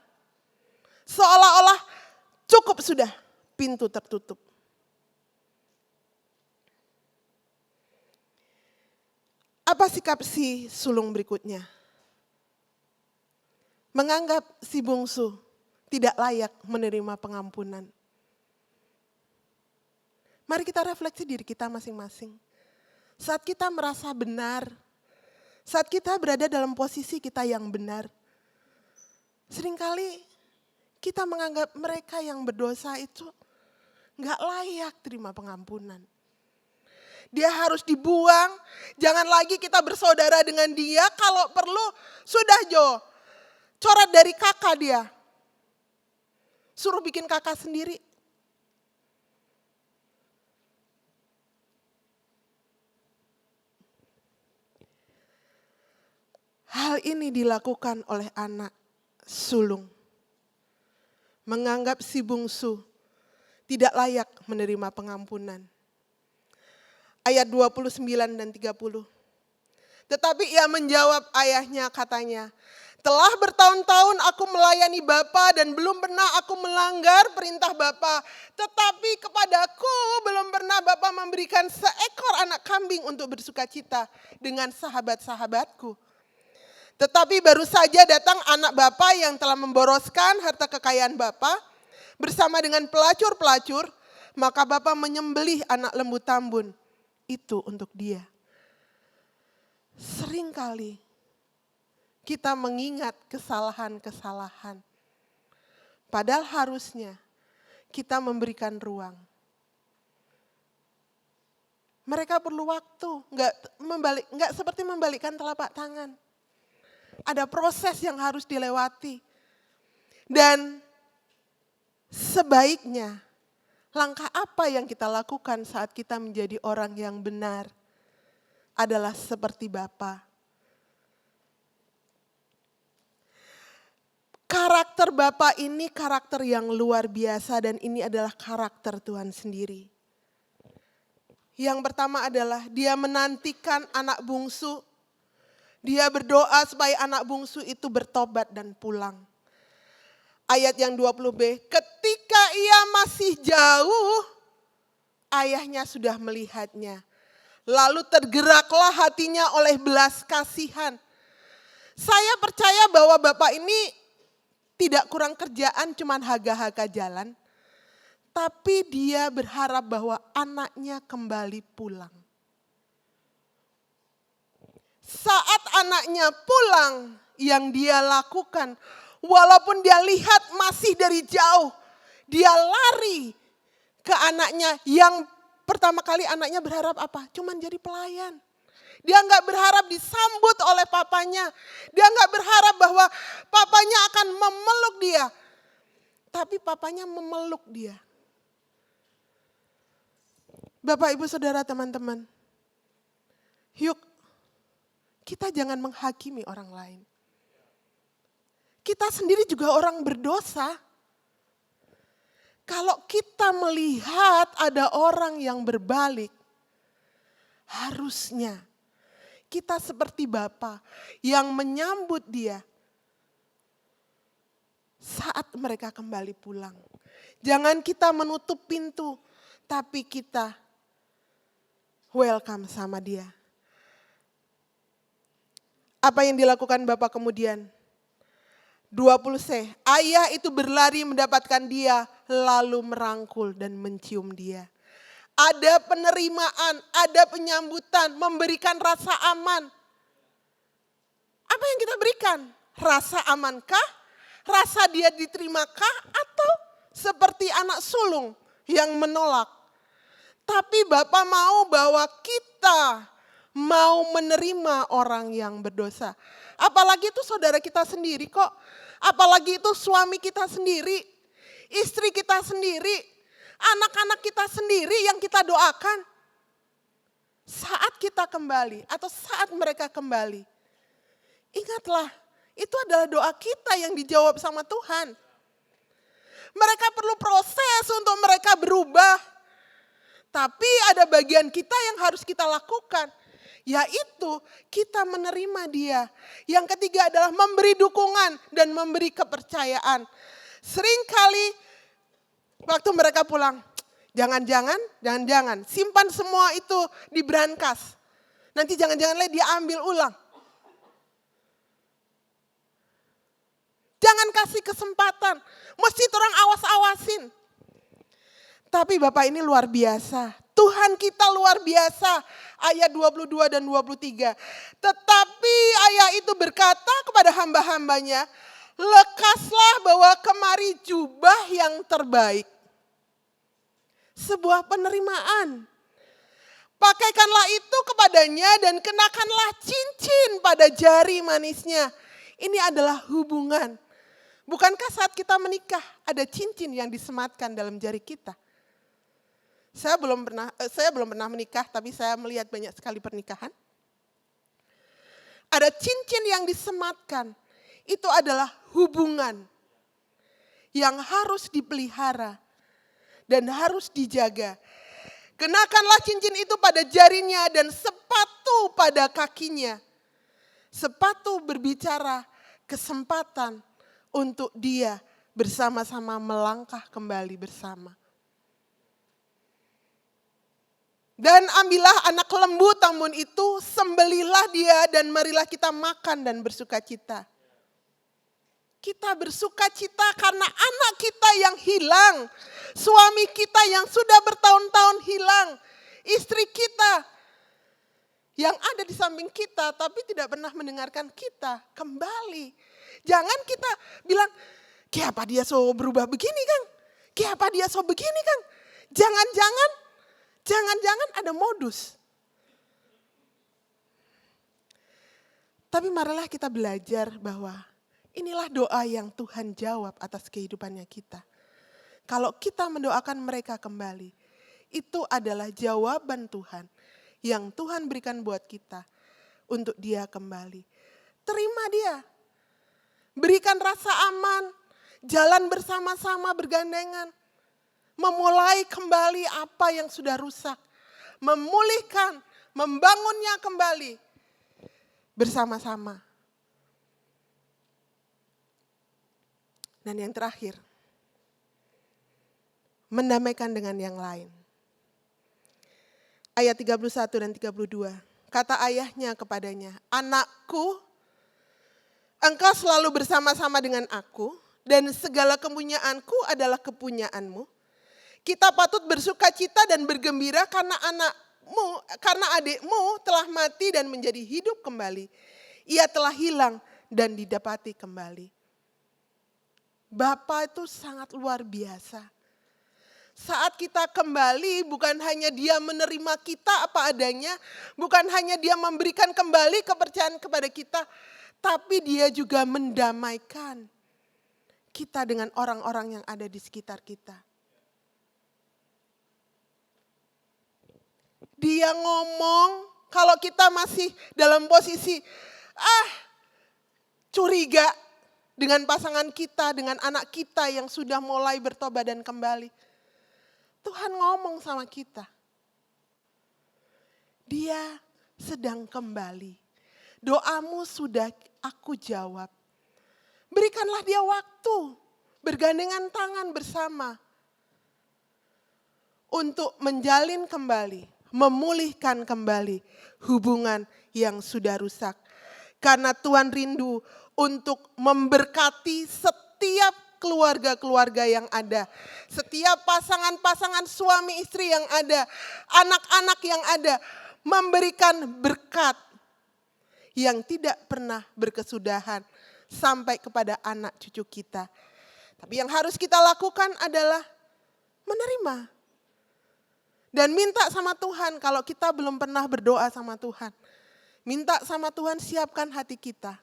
Seolah-olah cukup sudah, pintu tertutup. Apa sikap si sulung berikutnya? Menganggap si bungsu tidak layak menerima pengampunan. Mari kita refleksi diri kita masing-masing. Saat kita merasa benar, saat kita berada dalam posisi kita yang benar, seringkali kita menganggap mereka yang berdosa itu gak layak terima pengampunan. Dia harus dibuang, jangan lagi kita bersaudara dengan dia, kalau perlu sudah coret dari kakak dia. Suruh bikin kakak sendiri. Hal ini dilakukan oleh anak sulung. Menganggap si bungsu tidak layak menerima pengampunan. Ayat 29 dan 30. Tetapi ia menjawab ayahnya, katanya, telah bertahun-tahun aku melayani Bapa dan belum pernah aku melanggar perintah Bapa. Tetapi kepadaku belum pernah Bapa memberikan seekor anak kambing untuk bersukacita dengan sahabat-sahabatku. Tetapi baru saja datang anak Bapa yang telah memboroskan harta kekayaan Bapa bersama dengan pelacur-pelacur, maka Bapa menyembelih anak lembu tambun itu untuk dia. Seringkali kita mengingat kesalahan-kesalahan. Padahal harusnya kita memberikan ruang. Mereka perlu waktu, enggak seperti membalikkan telapak tangan. Ada proses yang harus dilewati. Dan sebaiknya Langkah apa yang kita lakukan saat kita menjadi orang yang benar adalah seperti Bapa. Karakter Bapa ini karakter yang luar biasa dan ini adalah karakter Tuhan sendiri. Yang pertama adalah dia menantikan anak bungsu. Dia berdoa supaya anak bungsu itu bertobat dan pulang. Ayat yang 20b, ketika ia masih jauh, ayahnya sudah melihatnya. Lalu tergeraklah hatinya oleh belas kasihan. Saya percaya bahwa Bapak ini tidak kurang kerjaan, cuman haga-haga jalan. Tapi dia berharap bahwa anaknya kembali pulang. Saat anaknya pulang, yang dia lakukan, walaupun dia lihat masih dari jauh, dia lari ke anaknya yang pertama kali anaknya berharap apa? Cuman jadi pelayan. Dia nggak berharap disambut oleh papanya. Dia nggak berharap bahwa papanya akan memeluk dia. Tapi papanya memeluk dia. Bapak, Ibu, Saudara, teman-teman. Yuk, kita jangan menghakimi orang lain. Kita sendiri juga orang berdosa. Kalau kita melihat ada orang yang berbalik, harusnya kita seperti Bapa yang menyambut dia saat mereka kembali pulang. Jangan kita menutup pintu, tapi kita welcome sama dia. Apa yang dilakukan Bapa kemudian? 20c, ayah itu berlari mendapatkan dia, lalu merangkul dan mencium dia. Ada penerimaan, ada penyambutan, memberikan rasa aman. Apa yang kita berikan? Rasa amankah? Rasa dia diterimakah? Atau seperti anak sulung yang menolak? Tapi Bapa mau bahwa kita mau menerima orang yang berdosa. Apalagi itu saudara kita sendiri kok. Apalagi itu suami kita sendiri, istri kita sendiri, anak-anak kita sendiri yang kita doakan. Saat kita kembali atau saat mereka kembali, ingatlah itu adalah doa kita yang dijawab sama Tuhan. Mereka perlu proses untuk mereka berubah. Tapi ada bagian kita yang harus kita lakukan. Yaitu kita menerima dia. Yang ketiga adalah memberi dukungan dan memberi kepercayaan. Seringkali waktu mereka pulang, jangan-jangan, simpan semua itu di brankas. Nanti jangan-jangan dia ambil ulang. Jangan kasih kesempatan, mesti orang awas-awasin. Tapi Bapak ini luar biasa. Tuhan kita luar biasa. Ayat 22 dan 23. Tetapi ayah itu berkata kepada hamba-hambanya, lekaslah bawa kemari jubah yang terbaik. Sebuah penerimaan. Pakaikanlah itu kepadanya dan kenakanlah cincin pada jari manisnya. Ini adalah hubungan. Bukankah saat kita menikah ada cincin yang disematkan dalam jari kita? Saya belum pernah menikah, tapi saya melihat banyak sekali pernikahan. Ada cincin yang disematkan. Itu adalah hubungan yang harus dipelihara dan harus dijaga. Kenakanlah cincin itu pada jarinya dan sepatu pada kakinya. Sepatu berbicara kesempatan untuk dia bersama-sama melangkah kembali bersama. Dan ambillah anak lembu tambun itu, sembelilah dia dan marilah kita makan dan bersuka cita. Kita bersuka cita karena anak kita yang hilang, suami kita yang sudah bertahun-tahun hilang, istri kita yang ada di samping kita tapi tidak pernah mendengarkan kita kembali. Jangan kita bilang, kenapa dia so berubah begini Kang? Kenapa dia so begini Kang? Jangan-jangan ada modus. Tapi marilah kita belajar bahwa inilah doa yang Tuhan jawab atas kehidupannya kita. Kalau kita mendoakan mereka kembali, itu adalah jawaban Tuhan yang Tuhan berikan buat kita untuk dia kembali. Terima dia. Berikan rasa aman, jalan bersama-sama bergandengan. Memulai kembali apa yang sudah rusak. Memulihkan, membangunnya kembali bersama-sama. Dan yang terakhir, mendamaikan dengan yang lain. Ayat 31 dan 32. Kata ayahnya kepadanya, "Anakku, engkau selalu bersama-sama dengan aku dan segala kepunyaanku adalah kepunyaanmu. Kita patut bersuka cita dan bergembira karena adikmu telah mati dan menjadi hidup kembali. Ia telah hilang dan didapati kembali." Bapa itu sangat luar biasa. Saat kita kembali, bukan hanya dia menerima kita apa adanya, bukan hanya dia memberikan kembali kepercayaan kepada kita, tapi dia juga mendamaikan kita dengan orang-orang yang ada di sekitar kita. Dia ngomong kalau kita masih dalam posisi curiga dengan pasangan kita, dengan anak kita yang sudah mulai bertobat dan kembali. Tuhan ngomong sama kita. Dia sedang kembali. Doamu sudah aku jawab. Berikanlah dia waktu. Bergandengan tangan bersama. Untuk menjalin kembali. Memulihkan kembali hubungan yang sudah rusak. Karena Tuhan rindu untuk memberkati setiap keluarga-keluarga yang ada. Setiap pasangan-pasangan suami istri yang ada. Anak-anak yang ada. Memberikan berkat yang tidak pernah berkesudahan. Sampai kepada anak cucu kita. Tapi yang harus kita lakukan adalah menerima. Dan minta sama Tuhan kalau kita belum pernah berdoa sama Tuhan. Minta sama Tuhan siapkan hati kita.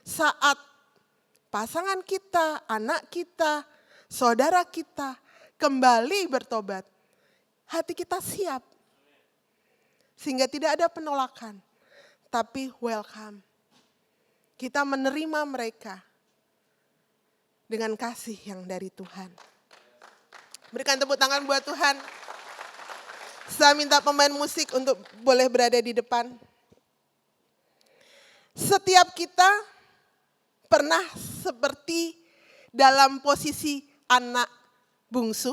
Saat pasangan kita, anak kita, saudara kita kembali bertobat. Hati kita siap. Sehingga tidak ada penolakan. Tapi welcome. Kita menerima mereka dengan kasih yang dari Tuhan. Berikan tepuk tangan buat Tuhan. Saya minta pemain musik untuk boleh berada di depan. Setiap kita pernah seperti dalam posisi anak bungsu.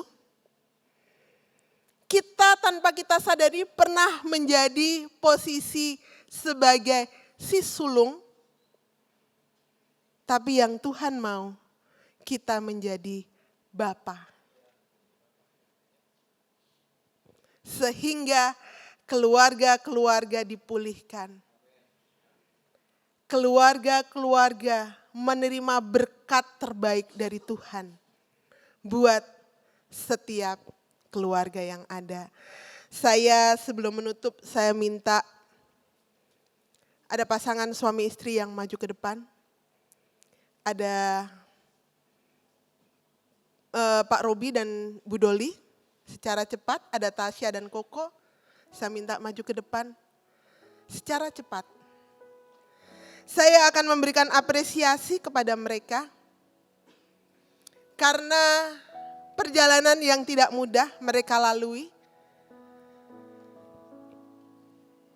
Kita tanpa kita sadari pernah menjadi posisi sebagai si sulung. Tapi yang Tuhan mau kita menjadi bapa. Sehingga keluarga-keluarga dipulihkan. Keluarga-keluarga menerima berkat terbaik dari Tuhan. Buat setiap keluarga yang ada. Saya sebelum menutup, saya minta ada pasangan suami istri yang maju ke depan. Ada Pak Robi dan Bu Doli. Secara cepat, ada Tasya dan Koko. Saya minta maju ke depan. Secara cepat. Saya akan memberikan apresiasi kepada mereka. Karena perjalanan yang tidak mudah mereka lalui.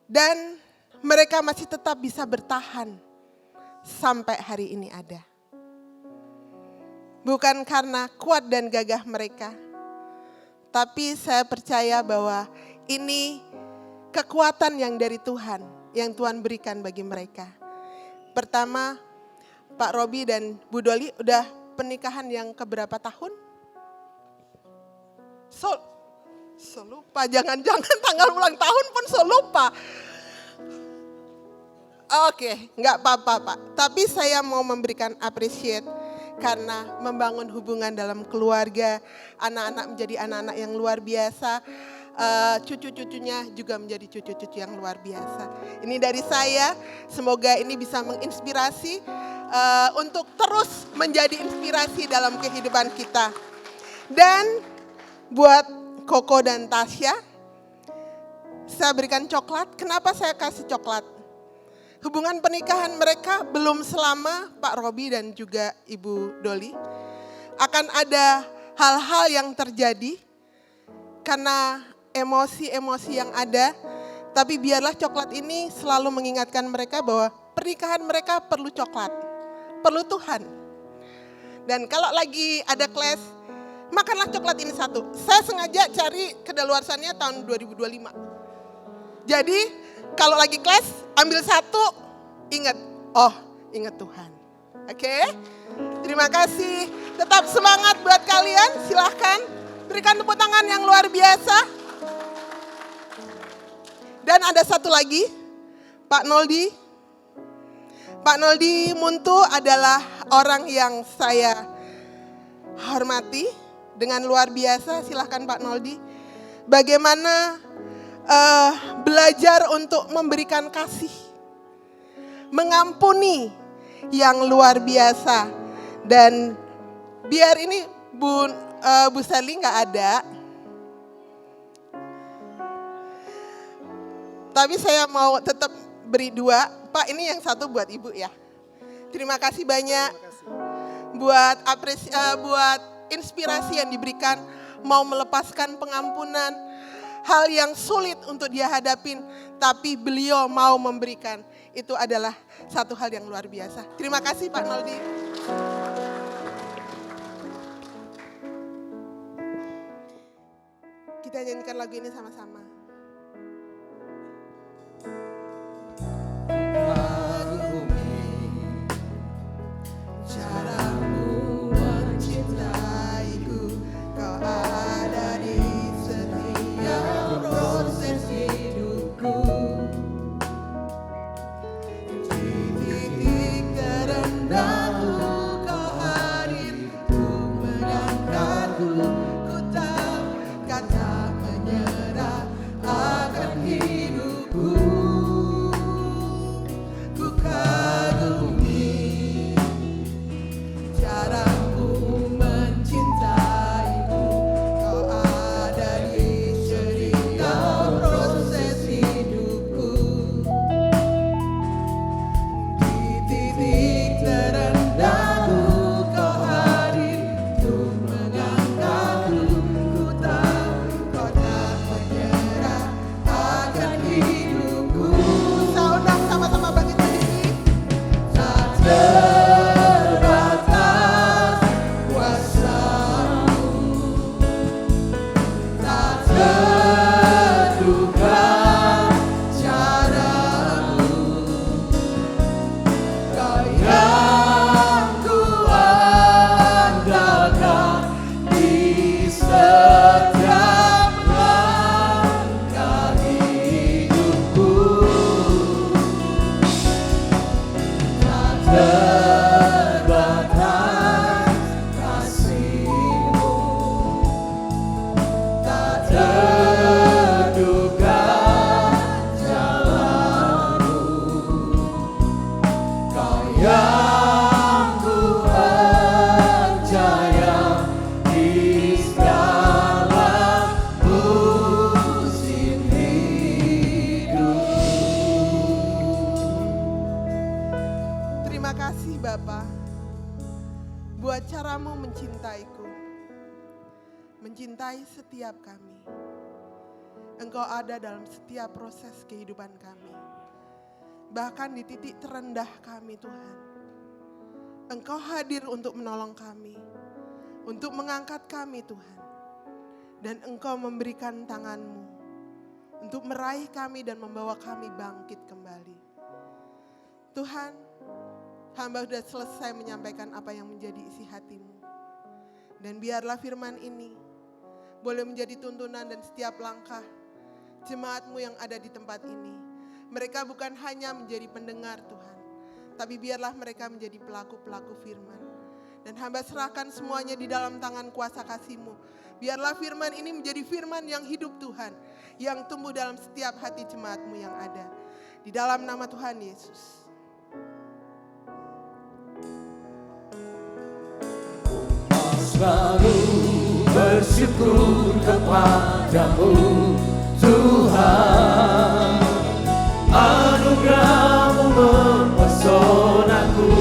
Dan mereka masih tetap bisa bertahan sampai hari ini ada. Bukan karena kuat dan gagah mereka. Tapi saya percaya bahwa ini kekuatan yang dari Tuhan. Yang Tuhan berikan bagi mereka. Pertama, Pak Robi dan Bu Doli udah pernikahan yang keberapa tahun? So lupa, jangan-jangan tanggal ulang tahun pun so lupa. Oke, nggak apa-apa Pak. Tapi saya mau memberikan appreciate karena membangun hubungan dalam keluarga, anak-anak menjadi anak-anak yang luar biasa, cucu-cucunya juga menjadi cucu-cucu yang luar biasa. Ini dari saya, semoga ini bisa menginspirasi untuk terus menjadi inspirasi dalam kehidupan kita. Dan buat Koko dan Tasya, saya berikan coklat. Kenapa saya kasih coklat? Hubungan pernikahan mereka belum selama Pak Robi dan juga Ibu Doli. Akan ada hal-hal yang terjadi karena emosi-emosi yang ada. Tapi biarlah coklat ini selalu mengingatkan mereka bahwa pernikahan mereka perlu coklat, perlu Tuhan. Dan kalau lagi ada kelas, makanlah coklat ini satu. Saya sengaja cari kedaluarsanya tahun 2025. Jadi kalau lagi kelas, ambil satu, ingat Tuhan. Oke? Terima kasih. Tetap semangat buat kalian, silahkan. Berikan tepuk tangan yang luar biasa. Dan ada satu lagi, Pak Noldi. Pak Noldi Muntu adalah orang yang saya hormati dengan luar biasa. Silahkan Pak Noldi. Bagaimana belajar untuk memberikan kasih, mengampuni yang luar biasa. Dan biar ini Bu Sally nggak ada, tapi saya mau tetap beri dua. Pak, ini yang satu buat Ibu ya. Terima kasih banyak buat buat inspirasi yang diberikan, mau melepaskan pengampunan, hal yang sulit untuk dia hadapin, tapi beliau mau memberikan. Itu adalah satu hal yang luar biasa. Terima kasih Pak Noldi. Kita nyanyikan lagu ini sama-sama. Caramu mencintaiku, kau ada di setiap proses hidupku. Di titik terendahku, kau hadir untuk mengangkatku. Ku tahu kata menyerah akan hidupku. Ku kagumi caramu mencintaiku, kau ada di setiap proses hidupku. Di titik terendahku, kau hadir untuk mengangkatku. Ku tahu kau tak menyerah akan hidupku. Saudara sama-sama bangkit berdiri. Tak terbatas kuasamu, tak terduga caramu. Kau yang ku andalkan di setiap langkah hidupku. Tak terbatas kasih-Mu, tak terduga jalan-Mu. Kau yang ku percaya di segala musim hidup. Terima kasih Bapa buat caramu mencintaiku, mencintai setiap kami. Engkau ada dalam setiap proses kehidupan kami. Bahkan di titik terendah kami Tuhan. Engkau hadir untuk menolong kami, untuk mengangkat kami Tuhan. Dan Engkau memberikan tangan-Mu untuk meraih kami dan membawa kami bangkit kembali. Tuhan, hamba sudah selesai menyampaikan apa yang menjadi isi hati-Mu. Dan biarlah firman ini boleh menjadi tuntunan dan setiap langkah jemaat-Mu yang ada di tempat ini. Mereka bukan hanya menjadi pendengar Tuhan, tapi biarlah mereka menjadi pelaku-pelaku firman. Dan hamba serahkan semuanya di dalam tangan kuasa kasih-Mu. Biarlah firman ini menjadi firman yang hidup Tuhan, yang tumbuh dalam setiap hati jemaat-Mu yang ada. Di dalam nama Tuhan Yesus. Selalu bersyukur kepadamu Tuhan. Anugerah-Mu mempesonaku,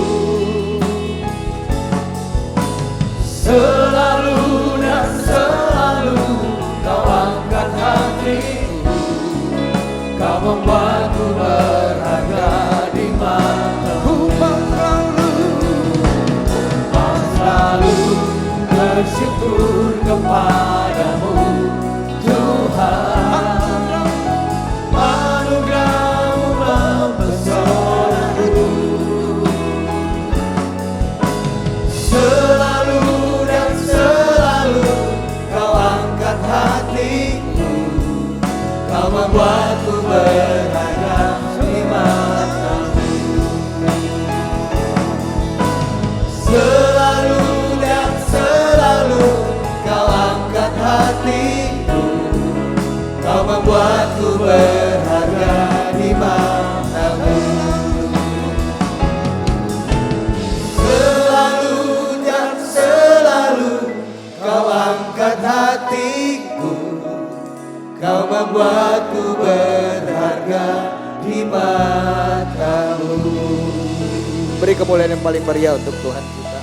selalu dan selalu Kau angkat hatiku, Kau membuatku berharga di mata-Mu. Selalu bersyukur kepadamu Tuhan. Anugerah-Mu mempesonaku, selalu dan selalu Kau angkat hatiku, Kau membuatku berharga di mata-Mu. Selalu dan selalu Kau angkat hatiku, Kau membuatku berharga di mata-Mu. Selalu dan selalu Kau angkat hatiku, Kau membuatku berharga di mata-Mu. Beri kemuliaan yang paling meriah untuk Tuhan kita.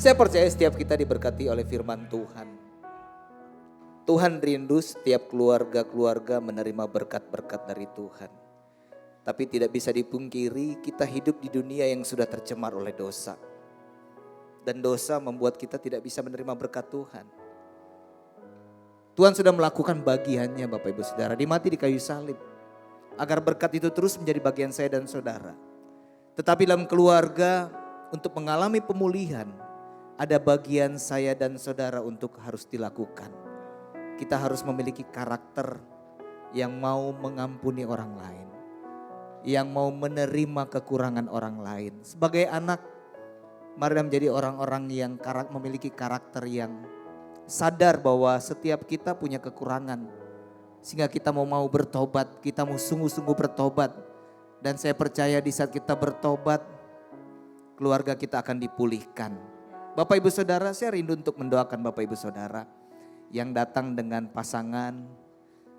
Saya percaya setiap kita diberkati oleh firman Tuhan. Tuhan rindu setiap keluarga-keluarga menerima berkat-berkat dari Tuhan. Tapi tidak bisa dipungkiri kita hidup di dunia yang sudah tercemar oleh dosa. Dan dosa membuat kita tidak bisa menerima berkat Tuhan. Tuhan sudah melakukan bagiannya Bapak Ibu Saudara, dimati di kayu salib. Agar berkat itu terus menjadi bagian saya dan saudara. Tetapi dalam keluarga untuk mengalami pemulihan, ada bagian saya dan saudara untuk harus dilakukan. Kita harus memiliki karakter yang mau mengampuni orang lain. Yang mau menerima kekurangan orang lain. Sebagai anak, mari menjadi orang-orang yang memiliki karakter yang sadar bahwa setiap kita punya kekurangan. Sehingga kita mau bertobat, kita mau sungguh-sungguh bertobat. Dan saya percaya di saat kita bertobat, keluarga kita akan dipulihkan. Bapak Ibu Saudara, saya rindu untuk mendoakan Bapak Ibu Saudara yang datang dengan pasangan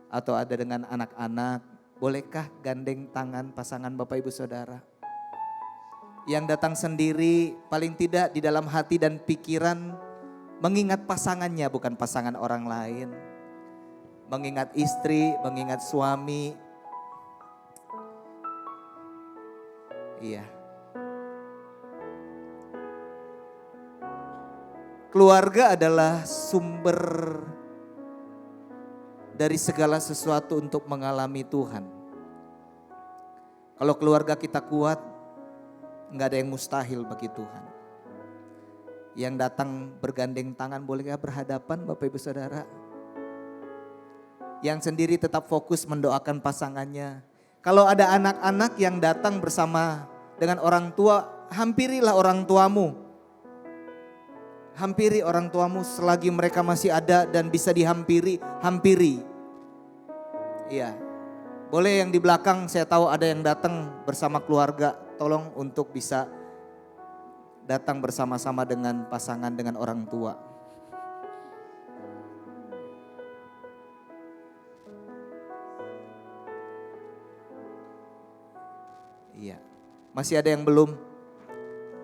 atau ada dengan anak-anak. Bolehkah gandeng tangan pasangan Bapak Ibu Saudara? Yang datang sendiri paling tidak di dalam hati dan pikiran mengingat pasangannya bukan pasangan orang lain. Mengingat istri, mengingat suami. Iya. Keluarga adalah sumber dari segala sesuatu untuk mengalami Tuhan. Kalau keluarga kita kuat, nggak ada yang mustahil bagi Tuhan. Yang datang bergandeng tangan bolehkah berhadapan Bapak Ibu Saudara? Yang sendiri tetap fokus mendoakan pasangannya. Kalau ada anak-anak yang datang bersama dengan orang tua, hampirilah orang tuamu. Hampiri orang tuamu selagi mereka masih ada dan bisa dihampiri, hampiri. Iya. Boleh yang di belakang, saya tahu ada yang datang bersama keluarga, tolong untuk bisa datang bersama-sama dengan pasangan, dengan orang tua. Iya. Masih ada yang belum?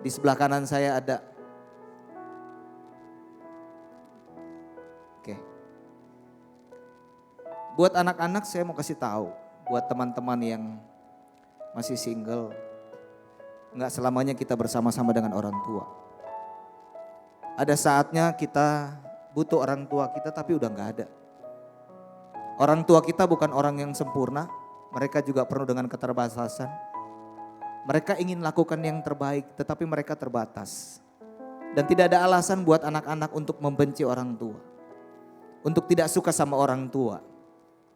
Di sebelah kanan saya ada. Oke. Buat anak-anak saya mau kasih tahu. Buat teman-teman yang masih single. Enggak selamanya kita bersama-sama dengan orang tua. Ada saatnya kita butuh orang tua kita tapi udah gak ada. Orang tua kita bukan orang yang sempurna. Mereka juga penuh dengan keterbatasan. Mereka ingin lakukan yang terbaik tetapi mereka terbatas. Dan tidak ada alasan buat anak-anak untuk membenci orang tua. Untuk tidak suka sama orang tua.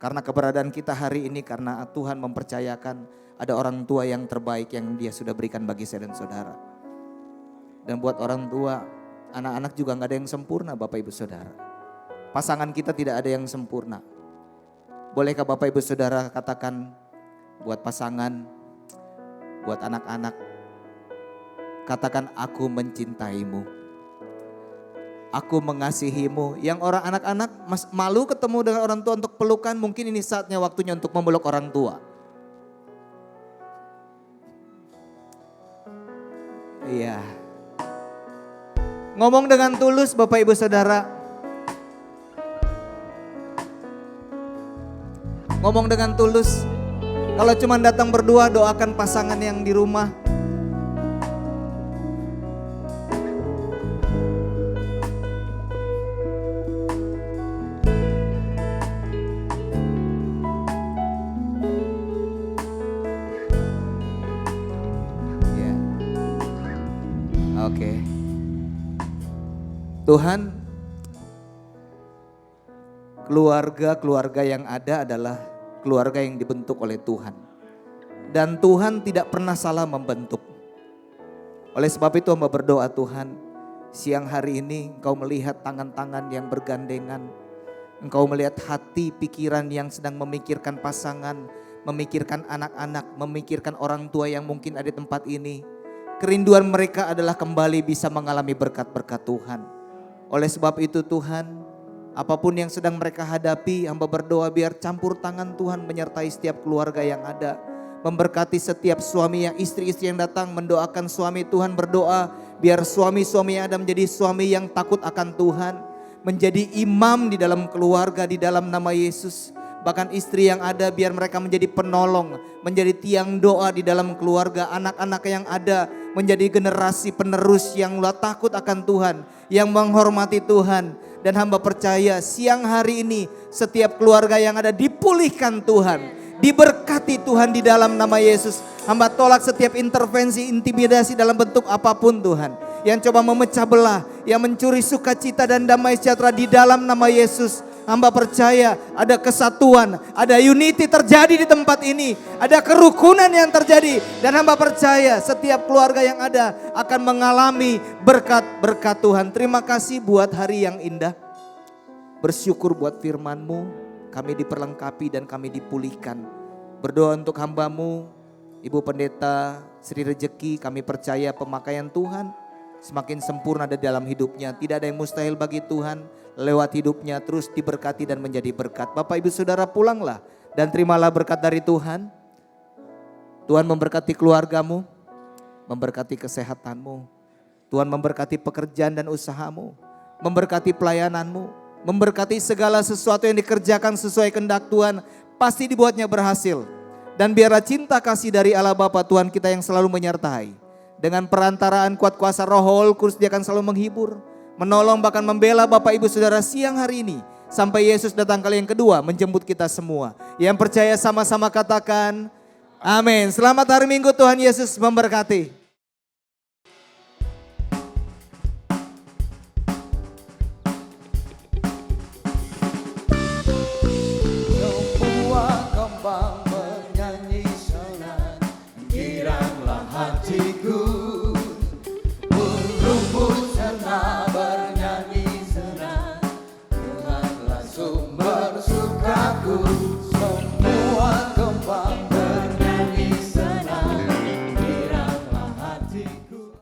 Karena keberadaan kita hari ini karena Tuhan mempercayakan ada orang tua yang terbaik yang Dia sudah berikan bagi saya dan saudara. Dan buat orang tua, anak-anak juga gak ada yang sempurna Bapak Ibu Saudara. Pasangan kita tidak ada yang sempurna. Bolehkah Bapak Ibu Saudara katakan buat pasangan, buat anak-anak, katakan aku mencintaimu. aku mengasihimu. Yang orang anak-anak malu ketemu dengan orang tua untuk pelukan, mungkin ini saatnya waktunya untuk memeluk orang tua. Iya. Ngomong dengan tulus Bapak Ibu Saudara. Ngomong dengan tulus. Kalau cuma datang berdua, doakan pasangan yang di rumah. Ya. Oke. Tuhan, keluarga-keluarga yang ada adalah keluarga yang dibentuk oleh Tuhan. Dan Tuhan tidak pernah salah membentuk. Oleh sebab itu hamba berdoa Tuhan, siang hari ini Engkau melihat tangan-tangan yang bergandengan. Engkau melihat hati pikiran yang sedang memikirkan pasangan, memikirkan anak-anak, memikirkan orang tua yang mungkin ada di tempat ini. Kerinduan mereka adalah kembali bisa mengalami berkat-berkat Tuhan. Oleh sebab itu Tuhan, apapun yang sedang mereka hadapi, hamba berdoa biar campur tangan Tuhan menyertai setiap keluarga yang ada. Memberkati setiap suami yang istri-istri yang datang mendoakan suami. Tuhan berdoa biar suami-suami yang ada menjadi suami yang takut akan Tuhan. Menjadi imam di dalam keluarga di dalam nama Yesus. Bahkan istri yang ada biar mereka menjadi penolong, menjadi tiang doa di dalam keluarga. Anak-anak yang ada menjadi generasi penerus yang takut akan Tuhan, yang menghormati Tuhan. Dan hamba percaya siang hari ini setiap keluarga yang ada dipulihkan Tuhan. Diberkati Tuhan di dalam nama Yesus. Hamba tolak setiap intervensi, intimidasi dalam bentuk apapun Tuhan. Yang coba memecah belah, yang mencuri sukacita dan damai sejahtera di dalam nama Yesus. Hamba percaya ada kesatuan, ada unity terjadi di tempat ini. Ada kerukunan yang terjadi. Dan hamba percaya setiap keluarga yang ada akan mengalami berkat-berkat Tuhan. Terima kasih buat hari yang indah. Bersyukur buat firman-Mu, kami diperlengkapi dan kami dipulihkan. Berdoa untuk hamba-Mu, Ibu Pendeta Sri Rejeki, kami percaya pemakaian Tuhan semakin sempurna di dalam hidupnya. Tidak ada yang mustahil bagi Tuhan. Lewat hidupnya terus diberkati dan menjadi berkat. Bapak Ibu Saudara pulanglah dan terimalah berkat dari Tuhan. Tuhan memberkati keluargamu, memberkati kesehatanmu. Tuhan memberkati pekerjaan dan usahamu, memberkati pelayananmu, memberkati segala sesuatu yang dikerjakan sesuai kehendak Tuhan. Pasti dibuatnya berhasil. Dan biarlah cinta kasih dari Allah Bapa Tuhan kita yang selalu menyertai. Dengan perantaraan kuat kuasa Roh Kudus dia akan selalu menghibur, menolong bahkan membela Bapak Ibu Saudara siang hari ini. Sampai Yesus datang kali yang kedua menjemput kita semua. Yang percaya sama-sama katakan amin. Selamat hari Minggu, Tuhan Yesus memberkati.